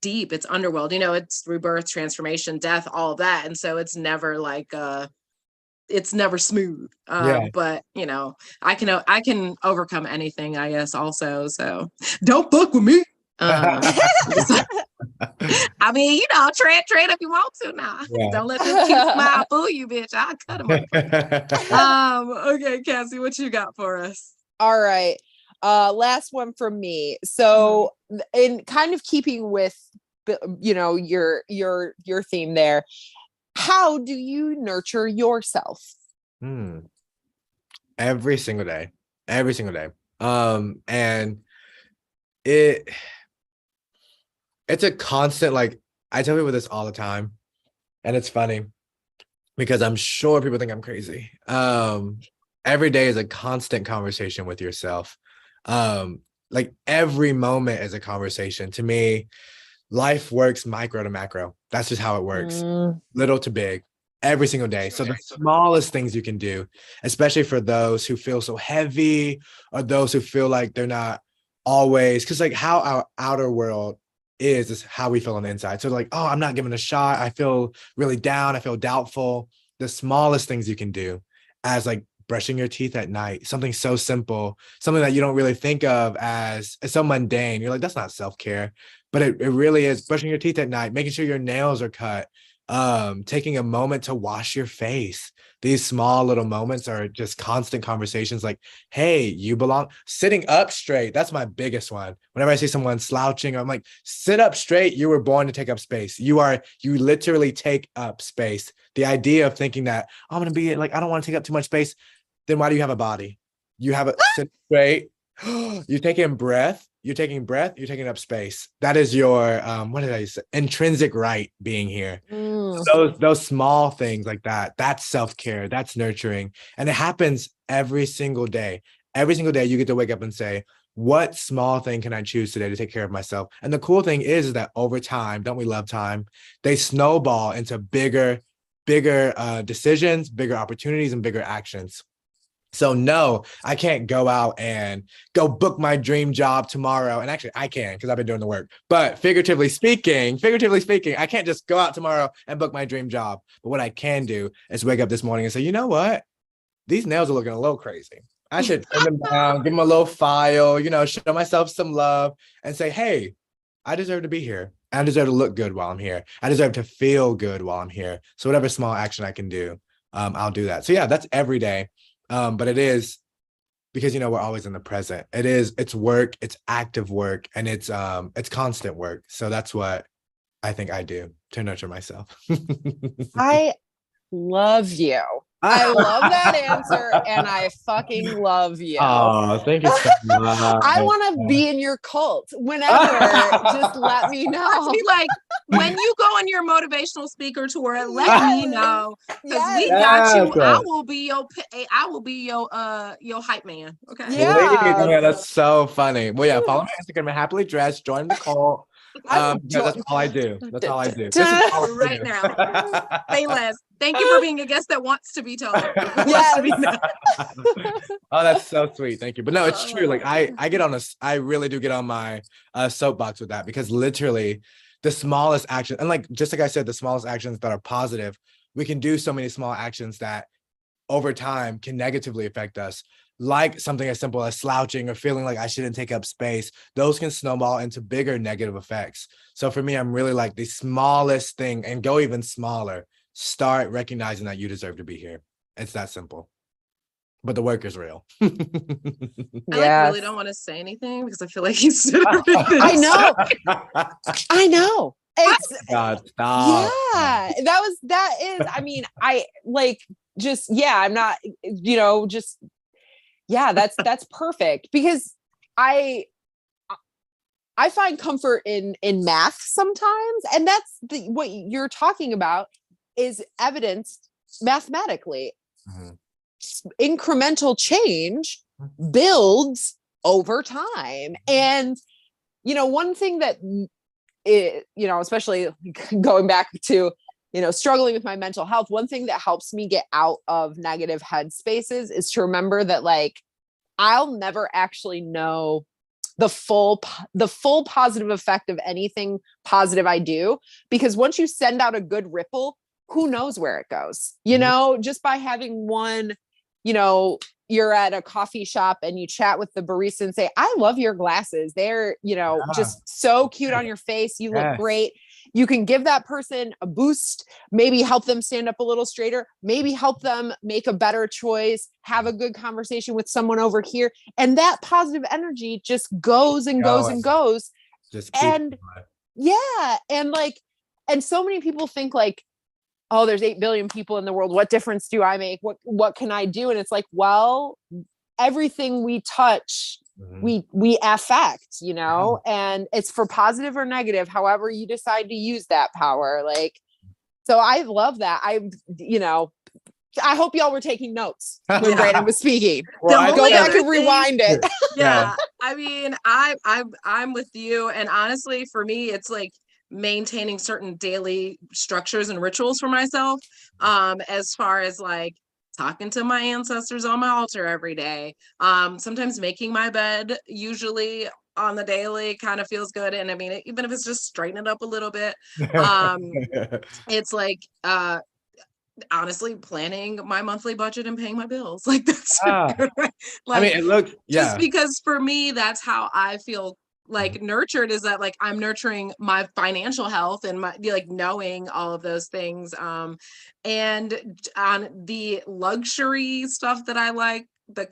deep, it's underworld, it's rebirth, transformation, death, all of that. And so it's never like it's never smooth. Yeah. But I can overcome anything, I guess, also. So don't fuck with me. I mean, trade if you want to now. Yeah. Don't let this cute smile fool you, bitch. I'll cut them. Okay, Cassie, what you got for us? All right. Last one from me. So in kind of keeping with your theme there, how do you nurture yourself? Every single day. And it's a constant, like, I tell people this all the time, and it's funny because I'm sure people think I'm crazy. Every day is a constant conversation with yourself. Like every moment is a conversation. To me, life works micro to macro. That's just how it works. Little to big, every single day. So the smallest things you can do, especially for those who feel so heavy, or those who feel like they're not always, because like how our outer world is how we feel on the inside. So like, oh, I'm not giving a shot. I feel really down. I feel doubtful. The smallest things you can do, as like brushing your teeth at night, something so simple, something that you don't really think of as so mundane. You're like, that's not self-care, but it really is. Brushing your teeth at night, making sure your nails are cut, taking a moment to wash your face. These small little moments are just constant conversations like, hey, you belong. Sitting up straight, that's my biggest one. Whenever I see someone slouching, I'm like, sit up straight. You were born to take up space. You literally take up space. The idea of thinking that, oh, I'm gonna be like, I don't want to take up too much space, then why do you have a body? You have a sit straight. You're taking up space. That is your what did I say? Intrinsic right being here. Those small things like that, that's self-care, that's nurturing. And it happens every single day. Every single day you get to wake up and say, what small thing can I choose today to take care of myself? And the cool thing is that over time, don't we love time? They snowball into bigger decisions, bigger opportunities, and bigger actions. So no, I can't go out and go book my dream job tomorrow. And actually I can, because I've been doing the work. But figuratively speaking, I can't just go out tomorrow and book my dream job. But what I can do is wake up this morning and say, you know what? These nails are looking a little crazy. I should trim them down, give them a little file, show myself some love and say, hey, I deserve to be here. I deserve to look good while I'm here. I deserve to feel good while I'm here. So whatever small action I can do, I'll do that. So yeah, that's every day. But it is because, we're always in the present. It's work, it's active work, and it's constant work. So that's what I think I do to nurture myself. I love you. I love that answer, and I fucking love you. Oh, thank you so much. I want to be in your cult whenever. Just let me know. Be like, when you go on your motivational speaker tour, let me know, because we got you. I will be your hype man. Okay. Yeah. That's so funny. Well, yeah, follow my Instagram, happily dressed, join the cult. That's all I do. That's all I do. This is all right now. Say less. Thank you for being a guest that wants to be told. Oh, that's so sweet. Thank you. But no, it's true. Like I really do get on my soapbox with that, because literally the smallest action, and like, just like I said, the smallest actions that are positive, we can do so many small actions that over time can negatively affect us. Like something as simple as slouching or feeling like I shouldn't take up space. Those can snowball into bigger negative effects. So for me, I'm really like the smallest thing, and go even smaller. Start recognizing that you deserve to be here. It's that simple. But the work is real. I really don't want to say anything, because I feel like you said everything. I know. It's God, stop. Yeah, that is, I mean, I like, just, I'm not, just, that's perfect, because I find comfort in math sometimes. And that's what you're talking about is evidenced mathematically. Incremental change builds over time. And, one thing that it, especially going back to, struggling with my mental health, one thing that helps me get out of negative headspaces is to remember that like, I'll never actually know the full positive effect of anything positive I do, because once you send out a good ripple, who knows where it goes, just by having one, you're at a coffee shop and you chat with the barista and say, I love your glasses. They're, just so cute on your face. You look great. You can give that person a boost, maybe help them stand up a little straighter, maybe help them make a better choice, have a good conversation with someone over here. And that positive energy just goes and goes and goes. And yeah. And like, and so many people think like, oh, there's 8 billion people in the world. What difference do I make? What can I do? And it's like, well, everything we touch, we affect, and it's for positive or negative, however you decide to use that power. Like, so I love that. I hope y'all were taking notes when Brandon was speaking. Well, go back and rewind it. Yeah. I mean, I'm with you. And honestly, for me, it's like maintaining certain daily structures and rituals for myself. As far as like talking to my ancestors on my altar every day. Sometimes making my bed, usually on the daily, kind of feels good. And I mean, even if it's just straighten it up a little bit, it's like, honestly, planning my monthly budget and paying my bills. Like that's like, I mean, it looks just because for me, that's how I feel like nurtured, is that like I'm nurturing my financial health and my like knowing all of those things. And on the luxury stuff that I like, the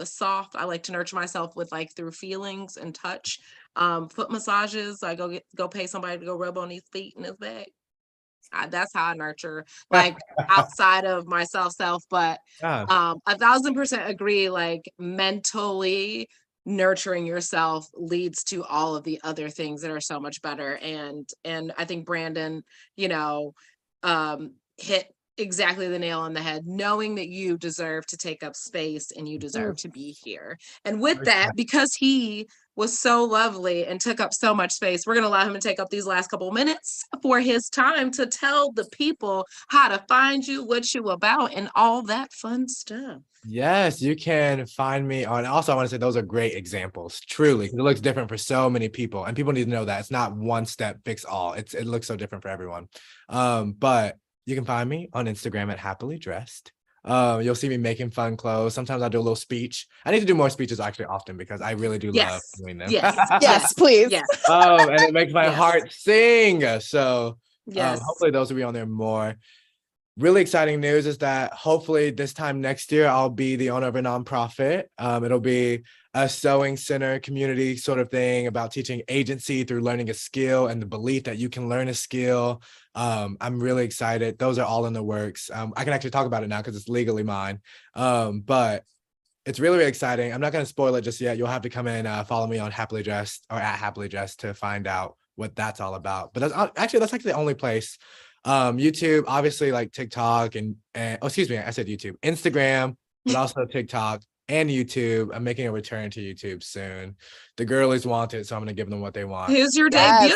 soft, I like to nurture myself with like through feelings and touch. Foot massages, I go pay somebody to go rub on his feet and his back. That's how I nurture, like outside of myself, but 1,000% agree, like mentally nurturing yourself leads to all of the other things that are so much better. And I think Brandon, hit exactly the nail on the head, knowing that you deserve to take up space and you deserve to be here. And with that, because he was so lovely and took up so much space, we're going to allow him to take up these last couple minutes for his time to tell the people how to find you, what you about, and all that fun stuff. Yes, you can find me on. Also, I want to say those are great examples, truly. It looks different for so many people, and people need to know that it's not one step fix all. It looks so different for everyone. But you can find me on Instagram at happily dressed. You'll see me making fun clothes. Sometimes I do a little speech. I need to do more speeches actually often, because I really do love doing them. Yes, please. Yes. And it makes my heart sing. So hopefully those will be on there more. Really exciting news is that hopefully this time next year, I'll be the owner of a nonprofit. It'll be a sewing center community sort of thing about teaching agency through learning a skill and the belief that you can learn a skill. I'm really excited. Those are all in the works. I can actually talk about it now because it's legally mine. But it's really, really exciting. I'm not going to spoil it just yet. You'll have to come in, follow me on Happily Dressed or at Happily Dressed to find out what that's all about. But that's actually the only place. YouTube, obviously, like TikTok and I said YouTube, Instagram, but also TikTok and YouTube. I'm making a return to YouTube soon. The girlies want it, so I'm gonna give them what they want. Here's your debut.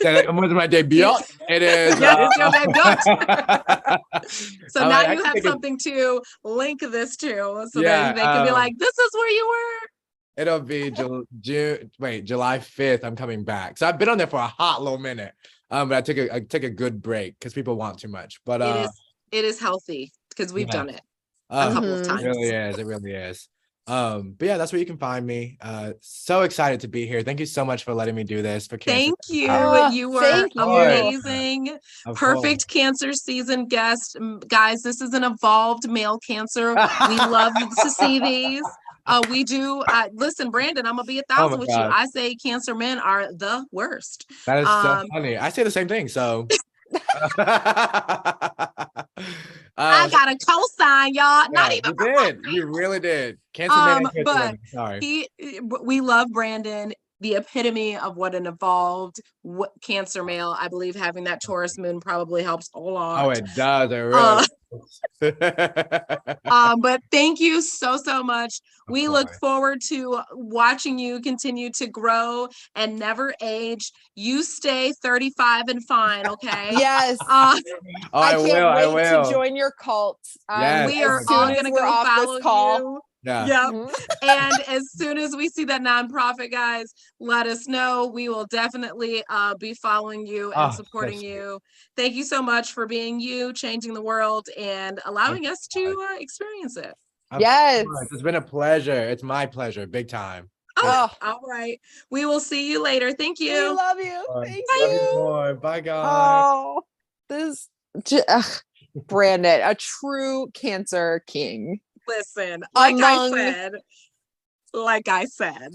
When's my debut? It is. It's your debut. So now you have something to link this to, so that they can be like, "This is where you were." It'll be July 5th. I'm coming back. So I've been on there for a hot little minute. But I took a good break because people want too much. But it is healthy because we've done it a couple of times. It really is. But yeah, that's where you can find me. So excited to be here. Thank you so much for letting me do this. Thank you. You were amazing. Perfect Cancer season guest. Guys, this is an evolved male Cancer. We love to see these. We do. Listen, Brandon, I'm gonna be 1,000 with you. I say Cancer men are the worst. That is so funny. I say the same thing. So I got a cosign, y'all. Not even. You did. You really did. Cancer men. But sorry. We love Brandon. the epitome of what an evolved Cancer male. I believe having that Taurus moon probably helps a lot. Oh, it does. It really but thank you so much. We look course. forward to watching you continue to grow and never age. You stay 35 and fine, okay? Yes. Oh, I can't wait will. to join your cult. Yes. We are as all soon as gonna we're go off follow this call. you. Yeah. Yep. Mhm. And as soon as we see that nonprofit, guys, let us know. We will definitely be following you and supporting you. Thank you so much for being you, changing the world, and allowing us to experience it. Yes. It's been a pleasure. It's my pleasure. Big time. Oh, all right. We will see you later. Thank We you. love you. Thank Love you. you more. Bye, guys. Oh, this Brandon, a true Cancer king. Listen, Among- like I said,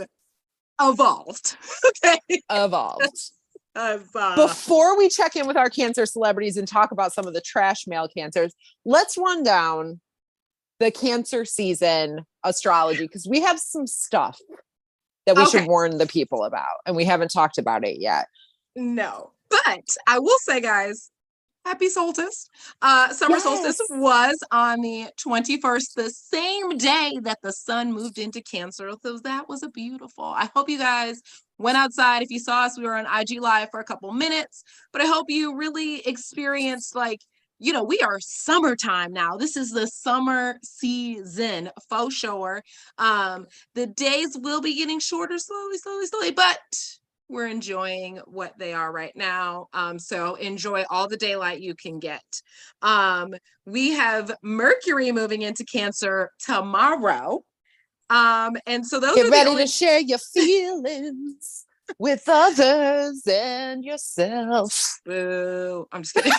evolved. Okay. Evolved. Before Before we check in with our Cancer celebrities and talk about some of the trash male Cancers, let's run down the Cancer season astrology because we have some stuff that we should warn the people about, and we haven't talked about it yet. No, but I will say, guys, happy solstice. Summer solstice was on the 21st, the same day that the sun moved into Cancer. So that was a beautiful. I hope you guys went outside. If you saw us, we were on IG Live for a couple minutes, but I hope you really experienced, like, you know, we are summertime now. This is the summer season, faux sure. The days will be getting shorter slowly, but we're enjoying what they are right now. So enjoy all the daylight you can get. We have Mercury moving into Cancer tomorrow. And so those Get are ready to share your feelings with others and yourself. Boo. I'm just kidding.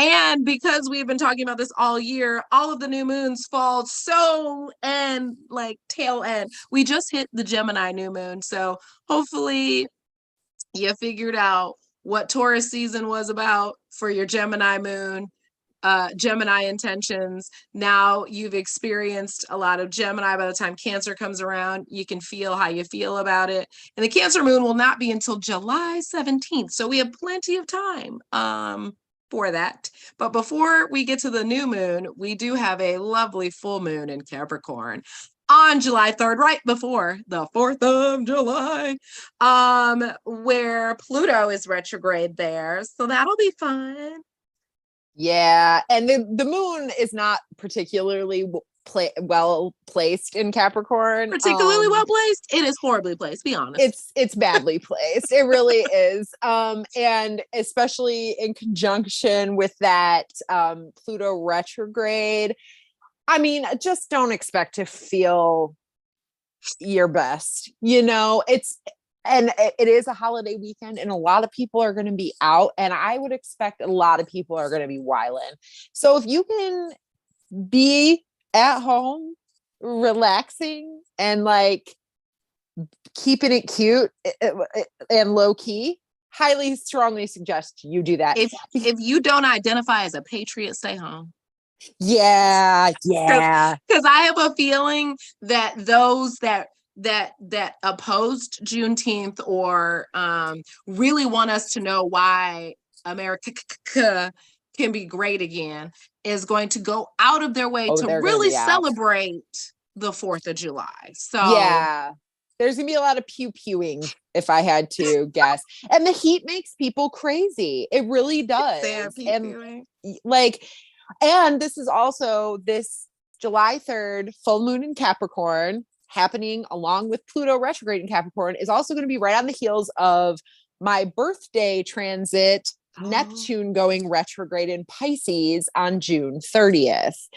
And because we've been talking about this all year, all of the new moons fall tail end. We just hit the Gemini new moon. So hopefully you figured out what Taurus season was about for your Gemini moon, Gemini intentions. Now you've experienced a lot of Gemini. By the time Cancer comes around, you can feel how you feel about it. And the Cancer moon will not be until July 17th. So we have plenty of time for that. But before we get to the new moon, we do have a lovely full moon in Capricorn on July 3rd, right before the 4th of July, where Pluto is retrograde there. So that'll be fun. Yeah, and the moon is not particularly well placed in Capricorn. Particularly well placed. It is horribly placed, be honest. It's badly placed. It really is. And especially in conjunction with that Pluto retrograde. I mean, just don't expect to feel your best. You know, and it is a holiday weekend and a lot of people are going to be out, and I would expect a lot of people are going to be wilding. So if you can be at home, relaxing and like keeping it cute and low key, highly strongly suggest you do that. If you don't identify as a patriot, stay home. Yeah. Because I have a feeling that those that opposed Juneteenth or really want us to know why America can be great again is going to go out of their way to really celebrate the 4th of July. So yeah, there's gonna be a lot of pew-pewing, if I had to guess. And the heat makes people crazy. It really does. And and this is also this July 3rd full moon in Capricorn happening along with Pluto retrograde in Capricorn is also going to be right on the heels of my birthday transit, Neptune going retrograde in Pisces on June 30th,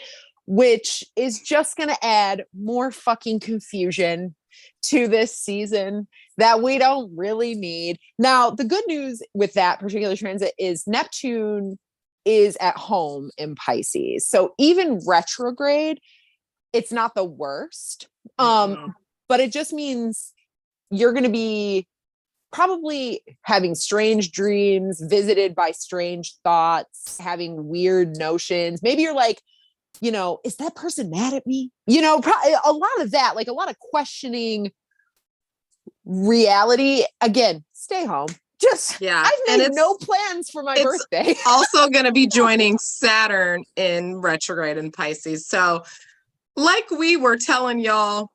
which is just going to add more fucking confusion to this season that we don't really need. Now, the good news with that particular transit is Neptune is at home in Pisces. So even retrograde, it's not the worst. But it just means you're going to be probably having strange dreams, visited by strange thoughts, having weird notions. Maybe you're like, you know, is that person mad at me? You know, a lot of that, like a lot of questioning reality, again, stay home. Just, Yeah. I've made no plans for my birthday. Also going to be joining Saturn in retrograde in Pisces. So like we were telling y'all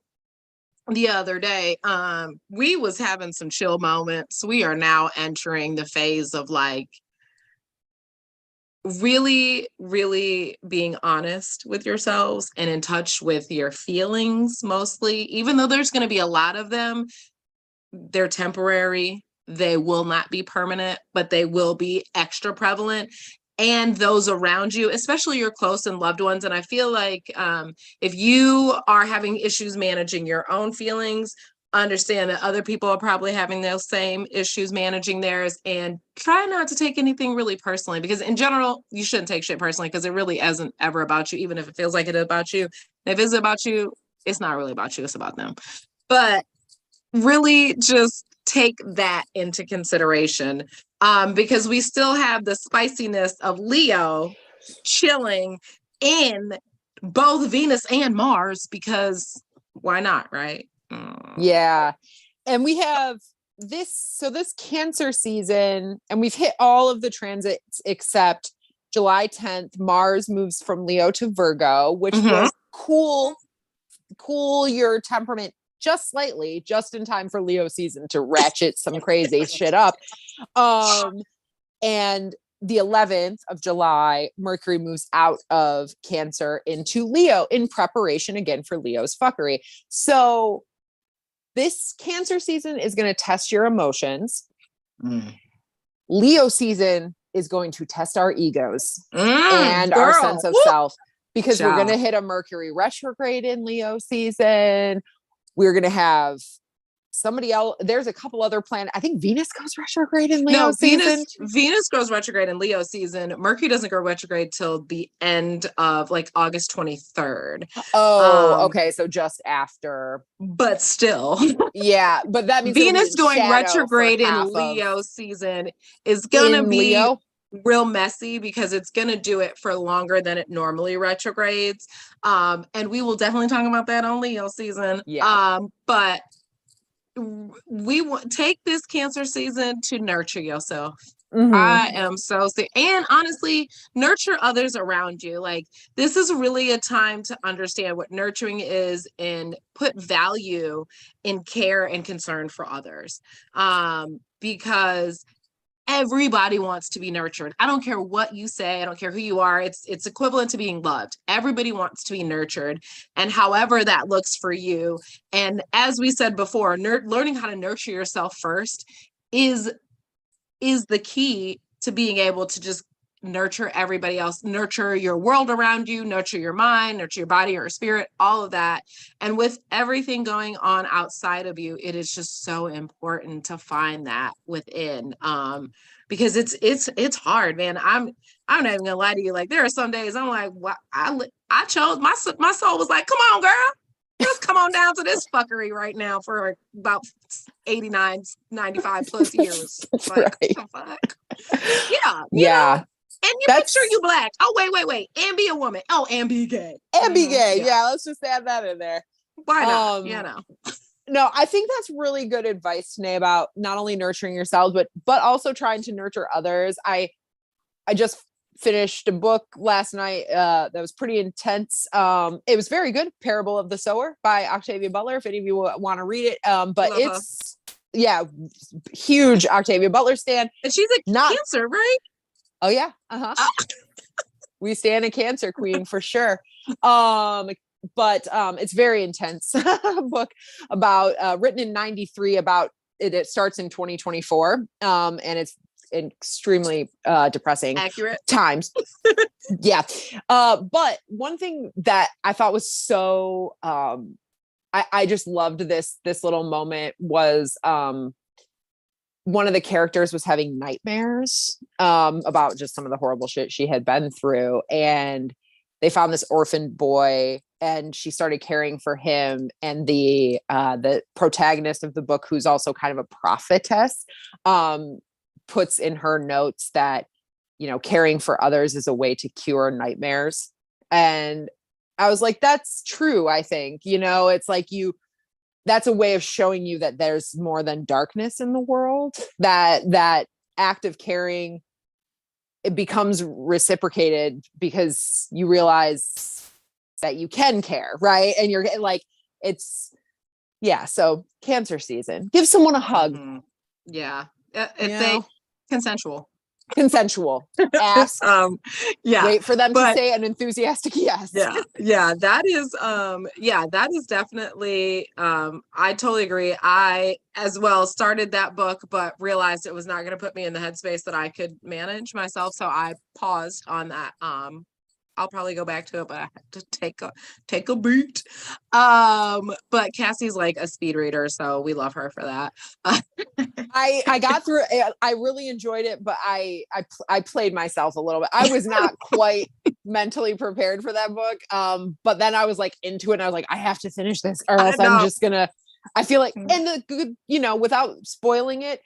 the other day, we was having some chill moments. We are now entering the phase of like really, really being honest with yourselves and in touch with your feelings mostly, even though there's going to be a lot of them, they're temporary. They will not be permanent, but they will be extra prevalent. And those around you, especially your close and loved ones. And I feel like if you are having issues managing your own feelings, understand that other people are probably having those same issues managing theirs, and try not to take anything really personally, because in general, you shouldn't take shit personally, because it really isn't ever about you, even if it feels like it is about you. If it's about you, it's not really about you, it's about them. But really just take that into consideration, because we still have the spiciness of Leo chilling in both Venus and Mars, because why not, right? Yeah. And we have this Cancer season, and we've hit all of the transits except July 10th, Mars moves from Leo to Virgo, which will cool your temperament just slightly, just in time for Leo season to ratchet some crazy shit up. And the 11th of July, Mercury moves out of Cancer into Leo in preparation again for Leo's fuckery. So this Cancer season is going to test your emotions. Leo season is going to test our egos and our sense of self, because we're going to hit a Mercury retrograde in Leo season. We're going to have somebody else. There's a couple other planets. I think Venus goes retrograde in Leo season. Venus goes retrograde in Leo season. Mercury doesn't go retrograde till the end of like August 23rd. Oh, okay. So just after. But still. Yeah. But that means Venus going retrograde in Leo season is going to be Leo? Real messy, because it's going to do it for longer than it normally retrogrades. And we will definitely talk about that on Leo season. Yeah. But we want take this Cancer season to nurture yourself. I am so sick. And honestly, nurture others around you. Like, this is really a time to understand what nurturing is and put value in care and concern for others. Because everybody wants to be nurtured. I don't care what you say. I don't care who you are. It's equivalent to being loved. Everybody wants to be nurtured. And however that looks for you. And as we said before, learning how to nurture yourself first is the key to being able to just nurture everybody else, nurture your world around you, nurture your mind, nurture your body, your spirit, all of that. And with everything going on outside of you, it is just so important to find that within, because it's hard, man. I'm not even gonna lie to you. Like, there are some days I'm like, what? I chose my soul was like, come on, girl. Just come on down to this fuckery right now for about 89, 95 plus years. Like, right. Fuck? Yeah. Yeah. And you make sure you Black. Oh, wait. And be a woman. Oh, and be gay. And be gay. Yeah, let's just add that in there. Why not? No, I think that's really good advice, Tanae, about not only nurturing yourselves, but also trying to nurture others. I just finished a book last night that was pretty intense. It was very good. Parable of the Sower by Octavia Butler, if any of you want to read it. But Love it's huge Octavia Butler stan. And she's a Cancer, right? Oh yeah. We stand a Cancer queen for sure. But it's very intense book about written in 93 about it. It starts in 2024. And it's extremely depressing accurate times. Yeah. But one thing that I thought was so I just loved this little moment was one of the characters was having nightmares about just some of the horrible shit she had been through. And they found this orphaned boy and she started caring for him. And the protagonist of the book, who's also kind of a prophetess, puts in her notes that, caring for others is a way to cure nightmares. And I was like, that's true. I think, it's like that's a way of showing you that there's more than darkness in the world, that act of caring, it becomes reciprocated because you realize that you can care, right? And you're like, it's, yeah. So Cancer season, give someone a hug. Mm-hmm. Yeah. If they consensual. Ask, yeah, wait for them to say an enthusiastic yes. That is definitely, I totally agree. I as well started that book, but realized it was not going to put me in the headspace that I could manage myself. So I paused on that. I'll probably go back to it, but I have to take a beat. But Cassie's like a speed reader, so we love her for that. I got through it. I really enjoyed it, but I played myself a little bit. I was not quite mentally prepared for that book. But then I was like into it and I was like, I have to finish this or else I'm just gonna, I feel like, and the good, without spoiling it,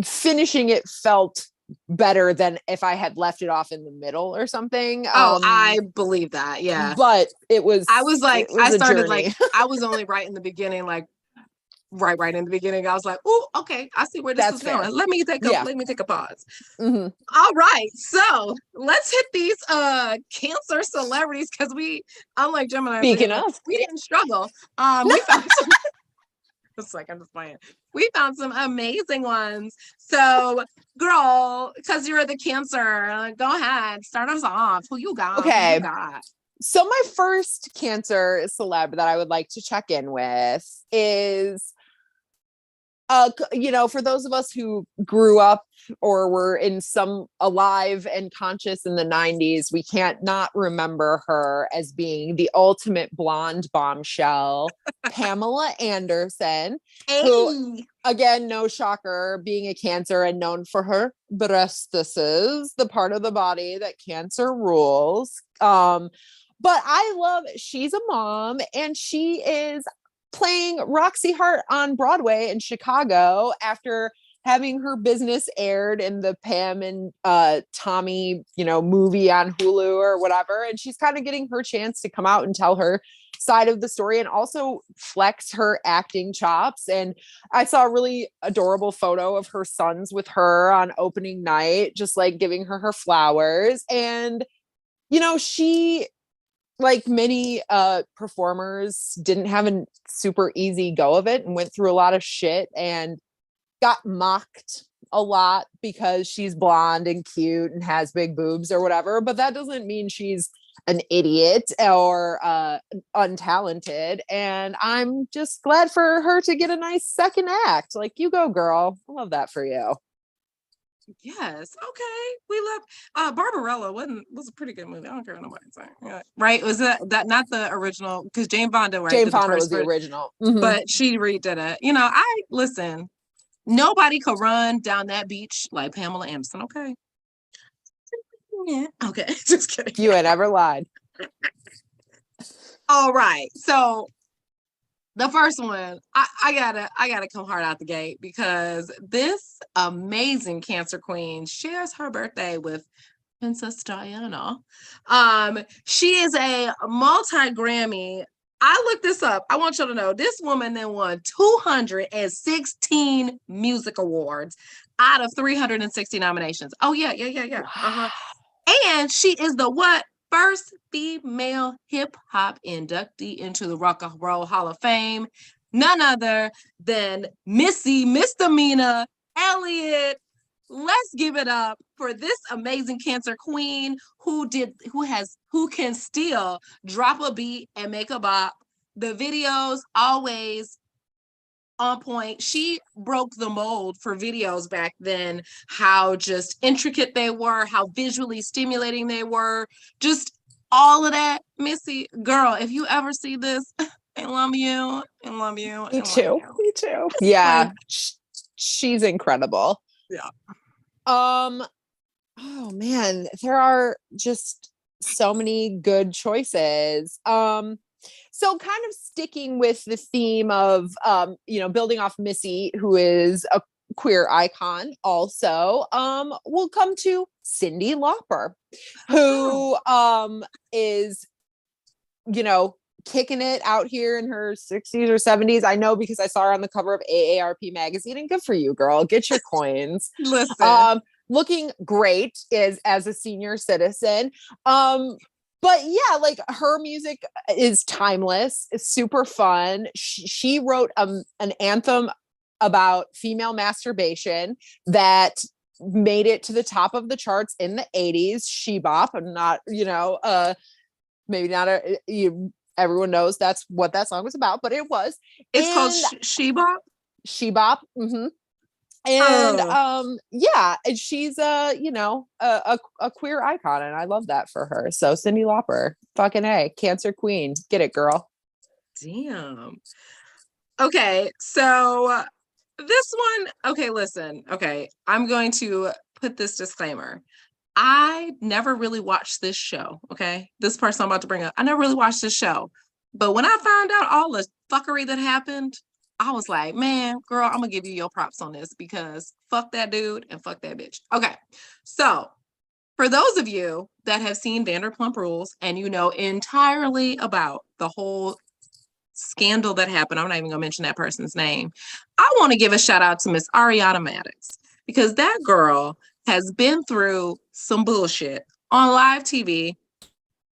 finishing it felt better than if I had left it off in the middle or something. I believe that. Yeah. But I was like, I started like, I was only right in the beginning, like right in the beginning. I was like, oh, okay, I see where this is going. Let me take a pause. Mm-hmm. All right. So let's hit these Cancer celebrities, because unlike Gemini, we didn't struggle. We found some it's like, I'm just playing. We found some amazing ones. So, girl, because you're the Cancer, go ahead, start us off. Who you got? Okay. So my first Cancer celeb that I would like to check in with is, for those of us who grew up or were in some alive and conscious in the 90s, we can't not remember her as being the ultimate blonde bombshell, Pamela Anderson, who, again, no shocker, being a Cancer and known for her breastises, the part of the body that Cancer rules. But she's a mom and she is playing Roxy Hart on Broadway in Chicago after having her business aired in the Pam and Tommy, movie on Hulu or whatever. And she's kind of getting her chance to come out and tell her side of the story and also flex her acting chops. And I saw a really adorable photo of her sons with her on opening night, just like giving her flowers. And, she, like many performers, didn't have a super easy go of it and went through a lot of shit and got mocked a lot because she's blonde and cute and has big boobs or whatever. But that doesn't mean she's an idiot or untalented. And I'm just glad for her to get a nice second act. Like, you go, girl. I love that for you. Yes. Okay. We love Barbarella was a pretty good movie. I don't care what nobody's saying. Yeah. Right. Was that not the original? Because Jane Fonda, right? Jane Fonda was the original. Mm-hmm. But she redid it. I listen, nobody could run down that beach like Pamela Anderson. Okay. Yeah. Okay. Just kidding. You ain't ever lied. All right. So the first one, I gotta come hard out the gate because this amazing Cancer queen shares her birthday with Princess Diana. She is a multi-Grammy. I looked this up. I want you to know this woman then won 216 music awards out of 360 nominations. Oh yeah. Uh-huh. And she is the first female hip-hop inductee into the Rock and Roll Hall of Fame. None other than Missy Misdemeanor Elliott. Let's give it up for this amazing Cancer queen who can still drop a beat and make a bop. The videos always on point. She broke the mold for videos back then, how just intricate they were, how visually stimulating they were, just all of that. Missy, girl, if you ever see this, I love you. I love you. Me too. Yeah. She's incredible. Yeah. Oh man, there are just so many good choices. So kind of sticking with the theme of, building off Missy, who is a queer icon also, we'll come to Cyndi Lauper, who is, kicking it out here in her 60s or 70s. I know because I saw her on the cover of AARP magazine, and good for you, girl. Get your coins. Listen. Looking great is as a senior citizen. But yeah, like her music is timeless. It's super fun. She wrote an anthem about female masturbation that made it to the top of the charts in the 80s. She Bop. I'm not, maybe not everyone knows that's what that song was about, but it was. It's called She Bop. She Bop. Mm-hmm. And yeah, and she's a queer icon, and I love that for her. So Cyndi Lauper, fucking A, Cancer Queen, get it, girl. Damn. Okay, so this one, okay, listen, okay, I'm going to put this disclaimer. I never really watched this show, okay? This person I'm about to bring up, I never really watched this show. But when I found out all the fuckery that happened, I was like, man, girl, I'm gonna give you your props on this because fuck that dude and fuck that bitch. Okay, so for those of you that have seen Vanderpump Rules and you know entirely about the whole scandal that happened, I'm not even gonna mention that person's name. I want to give a shout out to Miss Ariana Madix because that girl has been through some bullshit on live TV.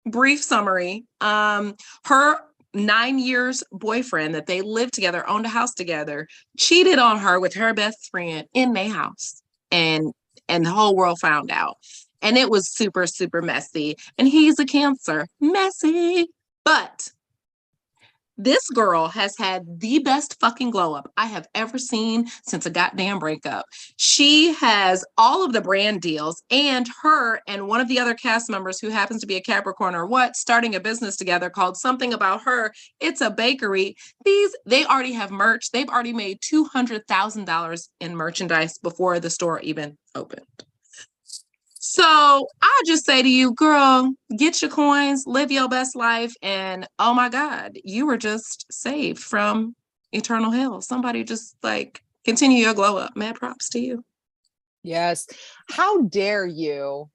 Brief summary, her 9 years boyfriend that they lived together, owned a house together, cheated on her with her best friend in their house, and the whole world found out, and it was super, super messy, and he's a Cancer. Messy. But this girl has had the best fucking glow up I have ever seen since a goddamn breakup. She has all of the brand deals, and her and one of the other cast members who happens to be a Capricorn starting a business together called Something About Her. It's a bakery. They already have merch. They've already made $200,000 in merchandise before the store even opened. So I just say to you, girl, get your coins, live your best life. And oh my God, you were just saved from eternal hell. Somebody just like continue your glow up. Mad props to you. Yes. How dare you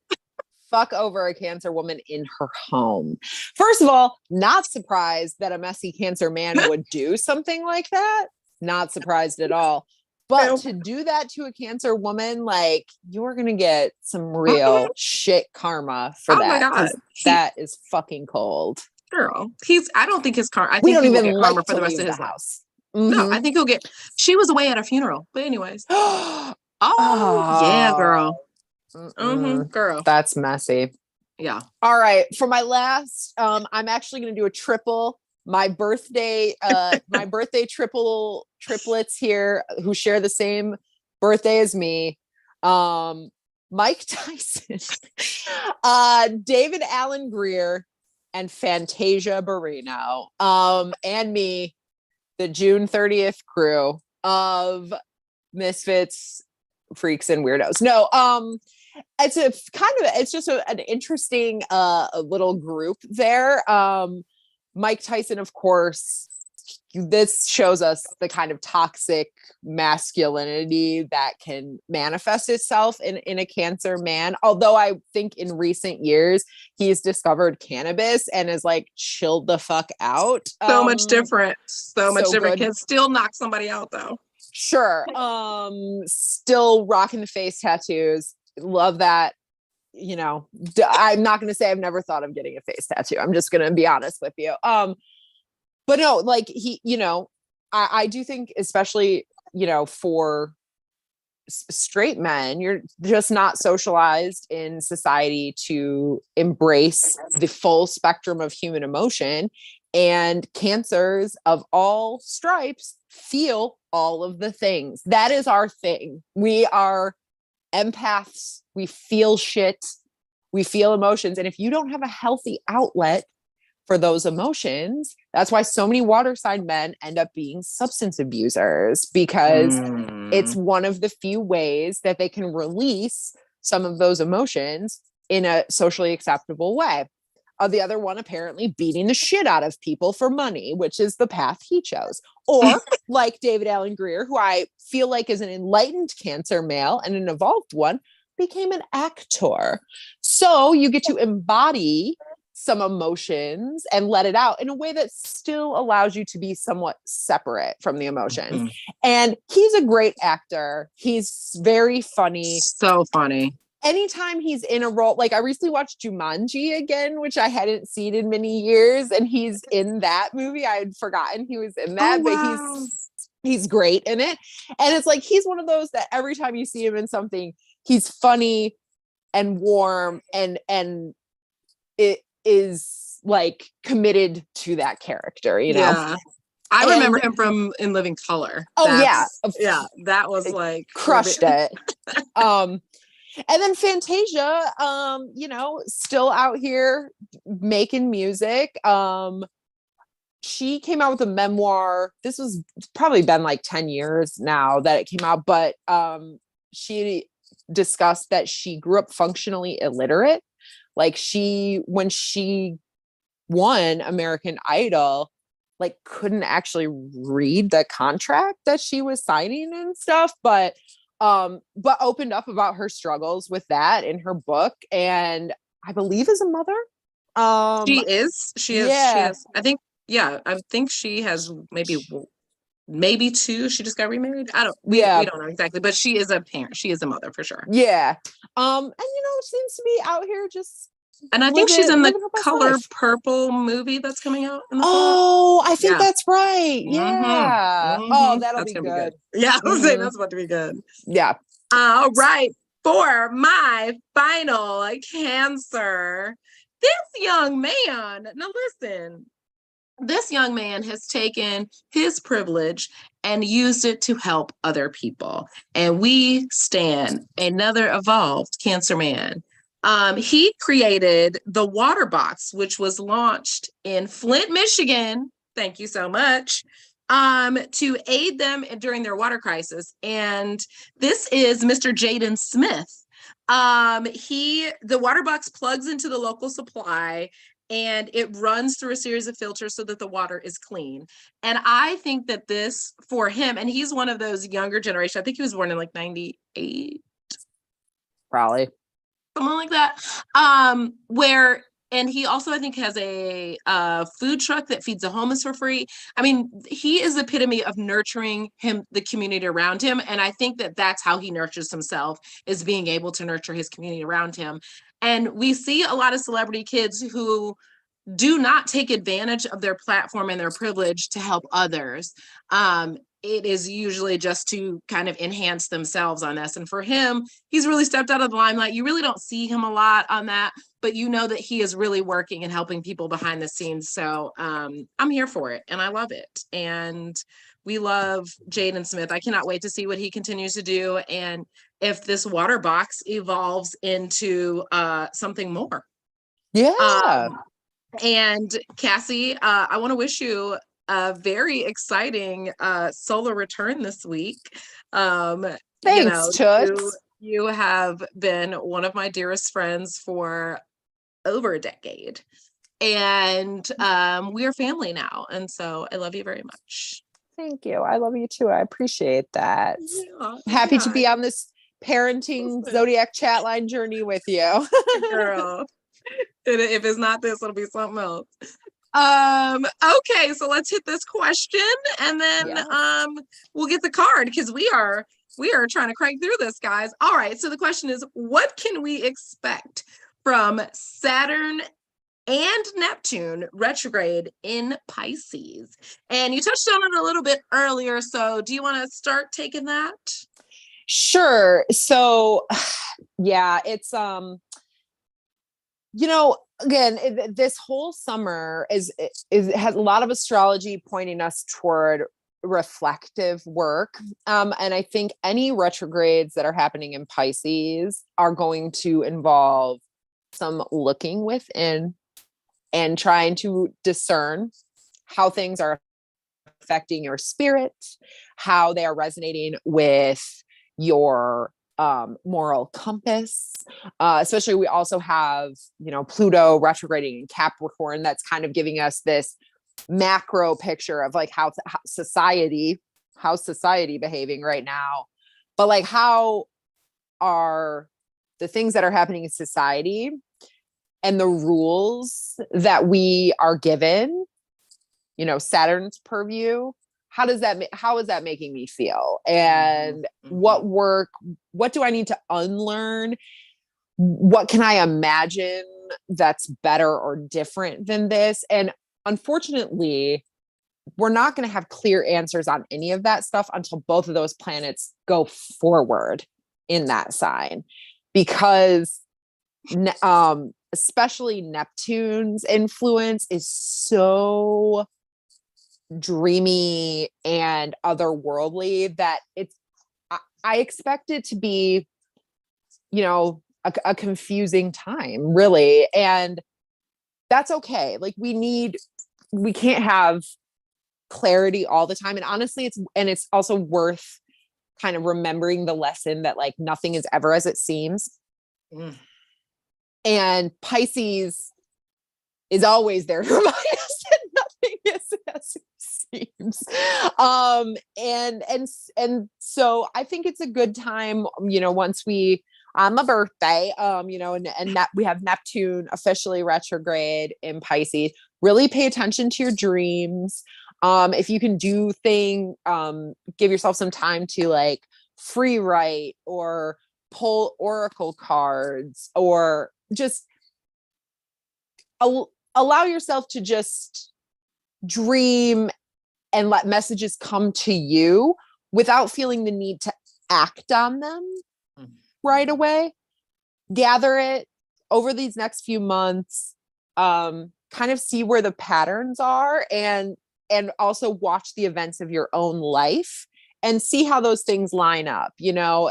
fuck over a Cancer woman in her home? First of all, not surprised that a messy Cancer man would do something like that. Not surprised at all. But to do that to a Cancer woman, like, you're going to get some real shit karma for that. My God. That is fucking cold. Girl, I don't think his karma. I we think don't he even will get like karma for the rest of his house. Mm-hmm. No, I think he'll get, she was away at a funeral. But anyways. Oh, yeah, girl. Mm-hmm, girl. That's messy. Yeah. All right. For my last, I'm actually going to do a triple. My birthday triplets here who share the same birthday as me. Mike Tyson, David Alan Greer, and Fantasia Barrino. And me, the June 30th crew of Misfits, Freaks, and Weirdos. No, it's just an interesting little group there. Mike Tyson, of course, this shows us the kind of toxic masculinity that can manifest itself in a Cancer man. Although I think in recent years, he's discovered cannabis and is like chilled the fuck out. So much different. So much different. Good. Can still knock somebody out though. Sure. Still rocking the face tattoos. Love that. You know, I'm not going to say I've never thought of getting a face tattoo. I'm just going to be honest with you. But no, like he, I do think, especially, for straight men, you're just not socialized in society to embrace the full spectrum of human emotion. And Cancers of all stripes feel all of the things. That is our thing. We are empaths. We feel shit. We feel emotions. And if you don't have a healthy outlet for those emotions, that's why so many water sign men end up being substance abusers, because it's one of the few ways that they can release some of those emotions in a socially acceptable way. The other one, apparently beating the shit out of people for money, which is the path he chose. Or like David Alan Greer, who I feel like is an enlightened Cancer male and an evolved one, became an actor. So you get to embody some emotions and let it out in a way that still allows you to be somewhat separate from the emotions. Mhm. And he's a great actor. He's very funny. So funny. Anytime he's in a role, like I recently watched Jumanji again, which I hadn't seen in many years, and he's in that movie. I had forgotten he was in that, Oh, but wow. he's great in it. And it's like he's one of those that every time you see him in something, he's funny and warm, and it is like committed to that character, you know? Yeah. I remember him from In Living Color. Oh yeah. Yeah, that was like Crushed it. And then Fantasia, you know, still out here making music. She came out with a memoir. This was probably been like 10 years now that it came out, but she discussed that she grew up functionally illiterate. Like when she won American Idol, like couldn't actually read the contract that she was signing and stuff, but opened up about her struggles with that in her book, and I believe is a mother. She is. I think she has maybe two. She just got remarried. We don't know exactly, but she is a parent. She is a mother for sure. Yeah. And you know, seems to be out here just, and I think she's in the Color Purple movie that's coming out in the fall. I think that's right. Mm-hmm. Yeah. Mm-hmm. Oh, that'll be good. good. Yeah, I was saying that's about to be good. Yeah. All right. For my final Cancer, this young man. Now listen. This young man has taken his privilege and used it to help other people. And we stand another evolved Cancer man. He created the Water Box, which was launched in Flint, Michigan. Thank you so much. To aid them during their water crisis. And this is Mr. Jaden Smith. The Water Box plugs into the local supply, and it runs through a series of filters so that the water is clean. And I think that this, for him, and he's one of those younger generation, I think he was born in like 98. Probably. Something like that. And he also, I think, has a food truck that feeds the homeless for free. I mean, he is the epitome of nurturing the community around him. And I think that that's how he nurtures himself, is being able to nurture his community around him. And we see a lot of celebrity kids who do not take advantage of their platform and their privilege to help others. It is usually just to kind of enhance themselves on this. And for him, he's really stepped out of the limelight. You really don't see him a lot on that, but you know that he is really working and helping people behind the scenes. So I'm here for it, and I love it. And we love Jaden Smith. I cannot wait to see what he continues to do, and if this Water Box evolves into something more. Yeah. And Cassie, I want to wish you a very exciting solar return this week. Thanks, Toots. You have been one of my dearest friends for over a decade, and we are family now. And so I love you very much. Thank you. I love you too. I appreciate that. Happy to be on this parenting Zodiac chat line journey with you. Girl. If it's not this, it'll be something else. Okay, so let's hit this question, and then we'll get the card, because we are trying to crank through this, guys. All right, so the question is, what can we expect from Saturn and Neptune retrograde in Pisces? And you touched on it a little bit earlier, so do you want to start taking that? Sure. So yeah, it's you know, again, this whole summer has a lot of astrology pointing us toward reflective work. And I think any retrogrades that are happening in Pisces are going to involve some looking within and trying to discern how things are affecting your spirit, how they are resonating with your moral compass. Especially, we also have, Pluto retrograding in Capricorn. That's kind of giving us this macro picture of like how society behaving right now, but like how are the things that are happening in society and the rules that we are given, you know, Saturn's purview, how is that making me feel? And what do I need to unlearn? What can I imagine that's better or different than this? And unfortunately, we're not going to have clear answers on any of that stuff until both of those planets go forward in that sign, because especially Neptune's influence is so dreamy and otherworldly that I expect it to be, you know, a confusing time, really. And that's okay. Like we can't have clarity all the time. And honestly, it's also worth kind of remembering the lesson that like nothing is ever as it seems. And Pisces is always there to remind us that nothing is as it seems. And so I think it's a good time, you know, once on my birthday, you know, and that we have Neptune officially retrograde in Pisces, really pay attention to your dreams. If you can give yourself some time to like free write or pull oracle cards, or just allow yourself to just dream and let messages come to you without feeling the need to act on them right away. Gather it over these next few months, kind of see where the patterns are, and also watch the events of your own life and see how those things line up. You know,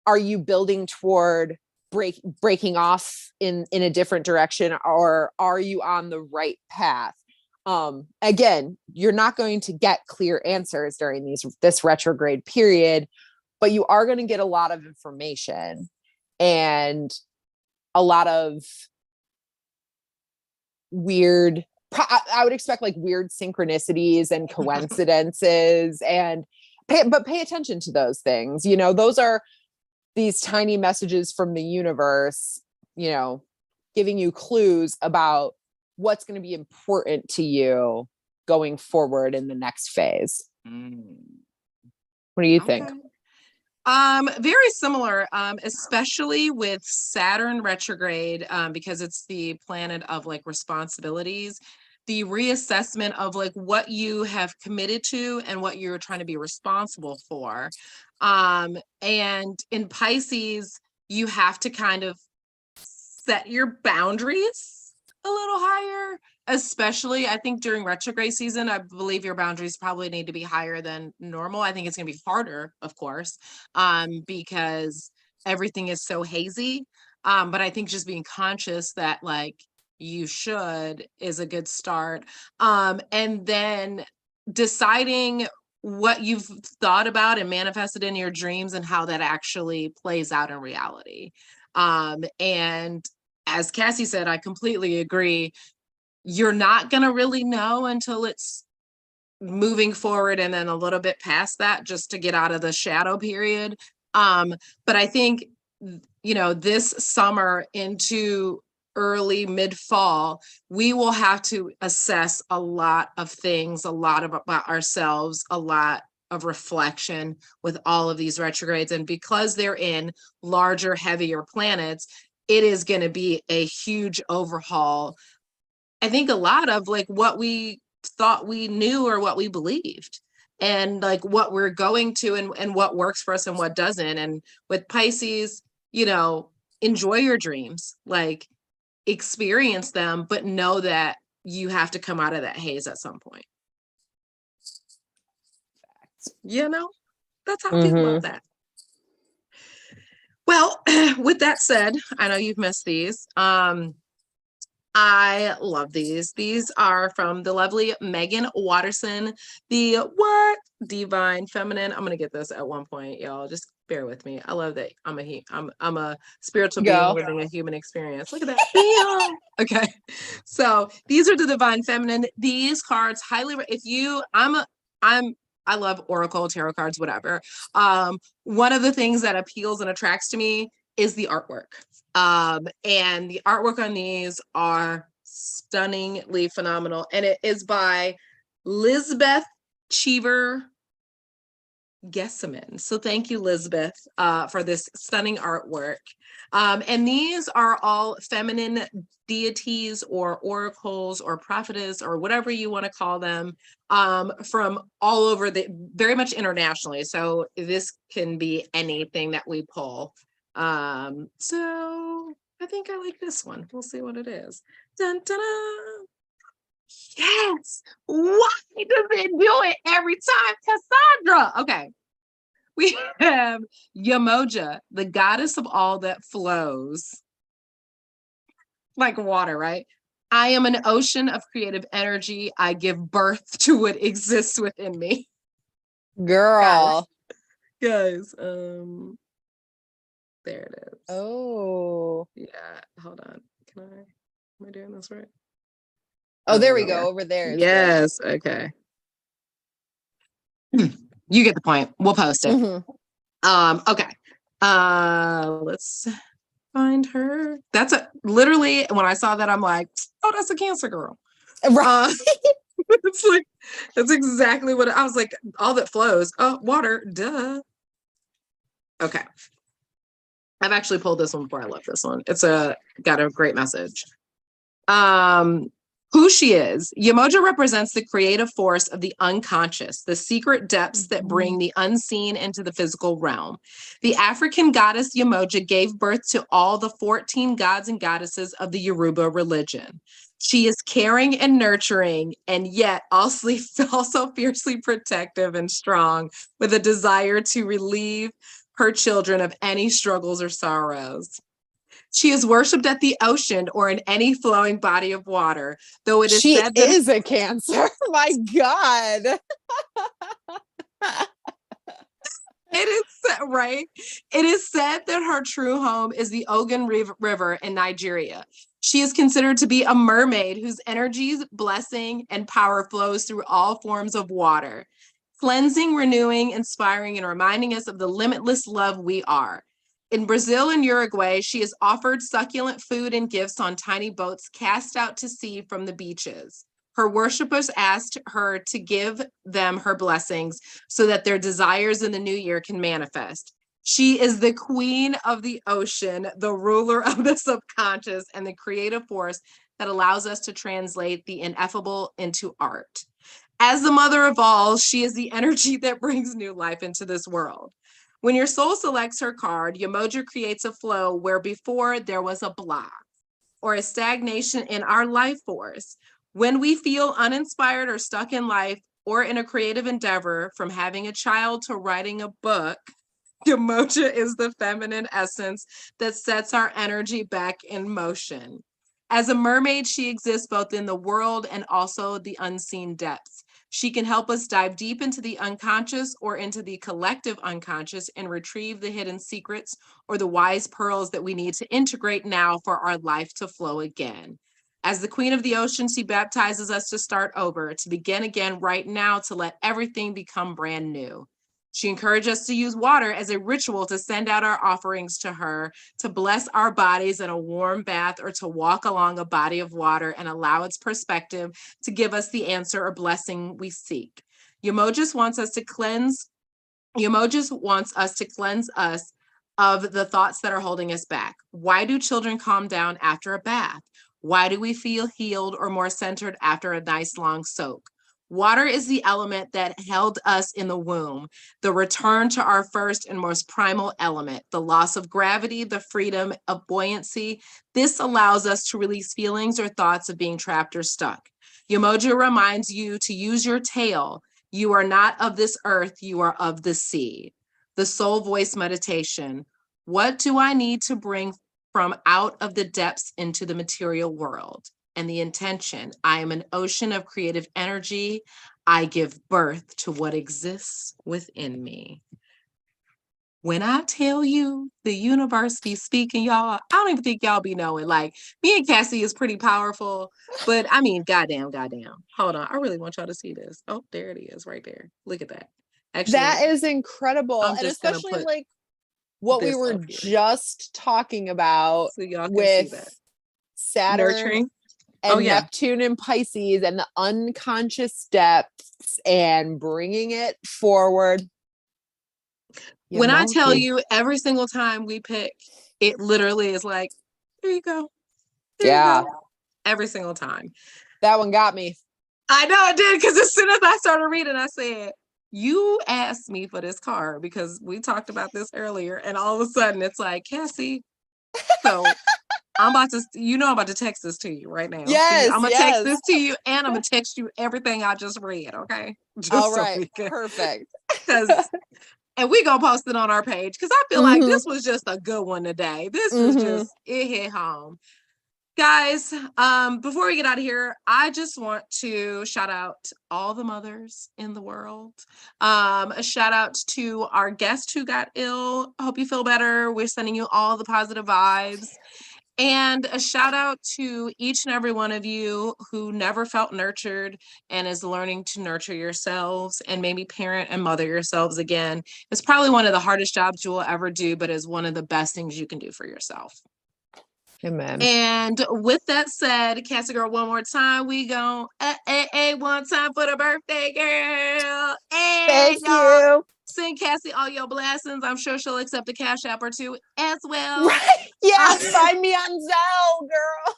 are you building toward breaking off in a different direction, or are you on the right path? Again, you're not going to get clear answers during this retrograde period, but you are going to get a lot of information and a lot of weird, I would expect like weird synchronicities and coincidences, but pay attention to those things. You know, those are these tiny messages from the universe, you know, giving you clues about what's going to be important to you going forward in the next phase. What do you think? Very similar, especially with Saturn retrograde, because it's the planet of like responsibilities, the reassessment of like what you have committed to and what you're trying to be responsible for. And in Pisces, you have to kind of set your boundaries a little higher, especially I think during retrograde season. I believe your boundaries probably need to be higher than normal. I think it's going to be harder, of course, because everything is so hazy. But I think just being conscious that like you should is a good start. And then deciding what you've thought about and manifested in your dreams and how that actually plays out in reality. And as Cassie said, I completely agree. You're not going to really know until it's moving forward and then a little bit past that, just to get out of the shadow period. But I think, you know, this summer into early mid-fall, we will have to assess a lot of things, a lot about ourselves, a lot of reflection with all of these retrogrades. And because they're in larger, heavier planets, it is going to be a huge overhaul. I think a lot of like what we thought we knew or what we believed, and like what we're going to and what works for us and what doesn't. And with Pisces, you know, enjoy your dreams, like experience them, but know that you have to come out of that haze at some point. You know, that's how I feel about that. Well, with that said, I know you've missed these. I love these. These are from the lovely Megan Watterson, the what? Divine Feminine. I'm gonna get this at one point, y'all. Just bear with me. I love that I'm a spiritual being living a human experience. Look at that. Okay. So these are the Divine Feminine. These cards highly, if you, I love Oracle, tarot cards, whatever. One of the things that appeals and attracts to me is the artwork. And the artwork on these are stunningly phenomenal. And it is by Lisbeth Cheever Gesseman. So thank you, Lisbeth, for this stunning artwork. And these are all feminine deities or oracles or prophetess or whatever you want to call them, from all over very much internationally. So this can be anything that we pull. So I think I like this one. We'll see what it is. Dun, dun, dun. Yes. Why does it do it every time, Cassandra? Okay. We have Yamoja, the goddess of all that flows. Like water, right? I am an ocean of creative energy. I give birth to what exists within me. Girl. Guys, there it is. Oh. Yeah, hold on. Am I doing this right? Oh, there we go. Over there. Yes. Good. Okay. You get the point. We'll post it. Mm-hmm. Okay. Let's find her. That's literally when I saw that, I'm like, oh, that's a Cancer girl. Right. It's like, that's exactly what I was like. All that flows. Oh, water. Duh. Okay. I've actually pulled this one before. I love this one. It's got a great message. Who she is. Yamoja represents the creative force of the unconscious, the secret depths that bring the unseen into the physical realm. The African goddess Yamoja gave birth to all the 14 gods and goddesses of the Yoruba religion. She is caring and nurturing, and yet also fiercely protective and strong, with a desire to relieve her children of any struggles or sorrows. She is worshipped at the ocean or in any flowing body of water, though it is said that is a Cancer. My God. It is right. It is said that her true home is the Ogun River in Nigeria. She is considered to be a mermaid whose energies, blessing, and power flows through all forms of water, cleansing, renewing, inspiring, and reminding us of the limitless love we are. In Brazil and Uruguay, she is offered succulent food and gifts on tiny boats cast out to sea from the beaches. Her worshipers asked her to give them her blessings so that their desires in the new year can manifest. She is the queen of the ocean, the ruler of the subconscious, and the creative force that allows us to translate the ineffable into art. As the mother of all, she is the energy that brings new life into this world. When your soul selects her card, Yamoja creates a flow where before there was a block or a stagnation in our life force. When we feel uninspired or stuck in life or in a creative endeavor, from having a child to writing a book, Yamoja is the feminine essence that sets our energy back in motion. As a mermaid, she exists both in the world and also the unseen depths. She can help us dive deep into the unconscious or into the collective unconscious and retrieve the hidden secrets or the wise pearls that we need to integrate now for our life to flow again. As the queen of the ocean, she baptizes us to start over, to begin again right now, to let everything become brand new. She encouraged us to use water as a ritual to send out our offerings to her, to bless our bodies in a warm bath, or to walk along a body of water and allow its perspective to give us the answer or blessing we seek. Yamoja wants us to cleanse us of the thoughts that are holding us back. Why do children calm down after a bath? Why do we feel healed or more centered after a nice long soak? Water is the element that held us in the womb, the return to our first and most primal element, the loss of gravity, the freedom of buoyancy. This allows us to release feelings or thoughts of being trapped or stuck. Yamoja reminds you to use your tail. You are not of this earth, you are of the sea. The soul voice meditation. What do I need to bring from out of the depths into the material world? And the intention, I am an ocean of creative energy. I give birth to what exists within me. When I tell you the universe be speaking, y'all, I don't even think y'all be knowing. Like, me and Cassie is pretty powerful, but I mean, goddamn. Hold on, I really want y'all to see this. Oh, there it is, right there. Look at that. Actually, that is incredible. I'm And just gonna especially put like what we This were up here. just talking about So y'all can see that. with Saturn Nurturing. and Oh, yeah. Neptune and Pisces and the unconscious depths and bringing it forward. When I tell monkey. you every single time we pick, it literally is like, here you go. Here Yeah. you go. Every single time. That one got me. I know it did, because as soon as I started reading, I said, you asked me for this card because we talked about this earlier, and all of a sudden it's like, Cassie, so I'm about to, I'm about to text this to you right now. Yes, I'm gonna yes. text this to you, and I'm gonna text you everything I just read, okay? Just All so right. we can, Perfect. and we gonna post it on our page, because I feel like this was just a good one today. This was just, it hit home. Guys, before we get out of here, I just want to shout out all the mothers in the world. A shout out to our guest who got ill. I hope you feel better. We're sending you all the positive vibes. And a shout out to each and every one of you who never felt nurtured and is learning to nurture yourselves and maybe parent and mother yourselves again. It's probably one of the hardest jobs you will ever do, but is one of the best things you can do for yourself. Amen. And with that said, Cassie girl, one more time, we go one time for the birthday girl. Thank y'all, you. send Cassie all your blessings. I'm sure she'll accept a cash app or two as well. Right. Yes, find me on Zelle, girl.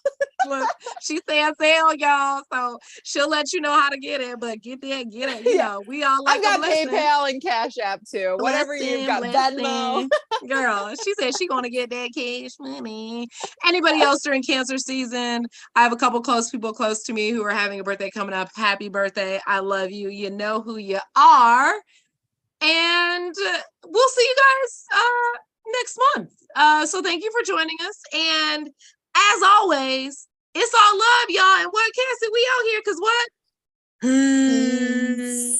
Look, she says Zelle, y'all, so she'll let you know how to get it. But get that, get it. You know, we all like I've got a blessing. PayPal and Cash App too. Whatever you've got, Venmo. Girl, she said she gonna get that cash money. Anybody else during Cancer season? I have a couple close people close to me who are having a birthday coming up. Happy birthday! I love you. You know who you are, and we'll see you guys next month. So thank you for joining us, and as always, it's all love, y'all. And what, Cassie? We out here because what?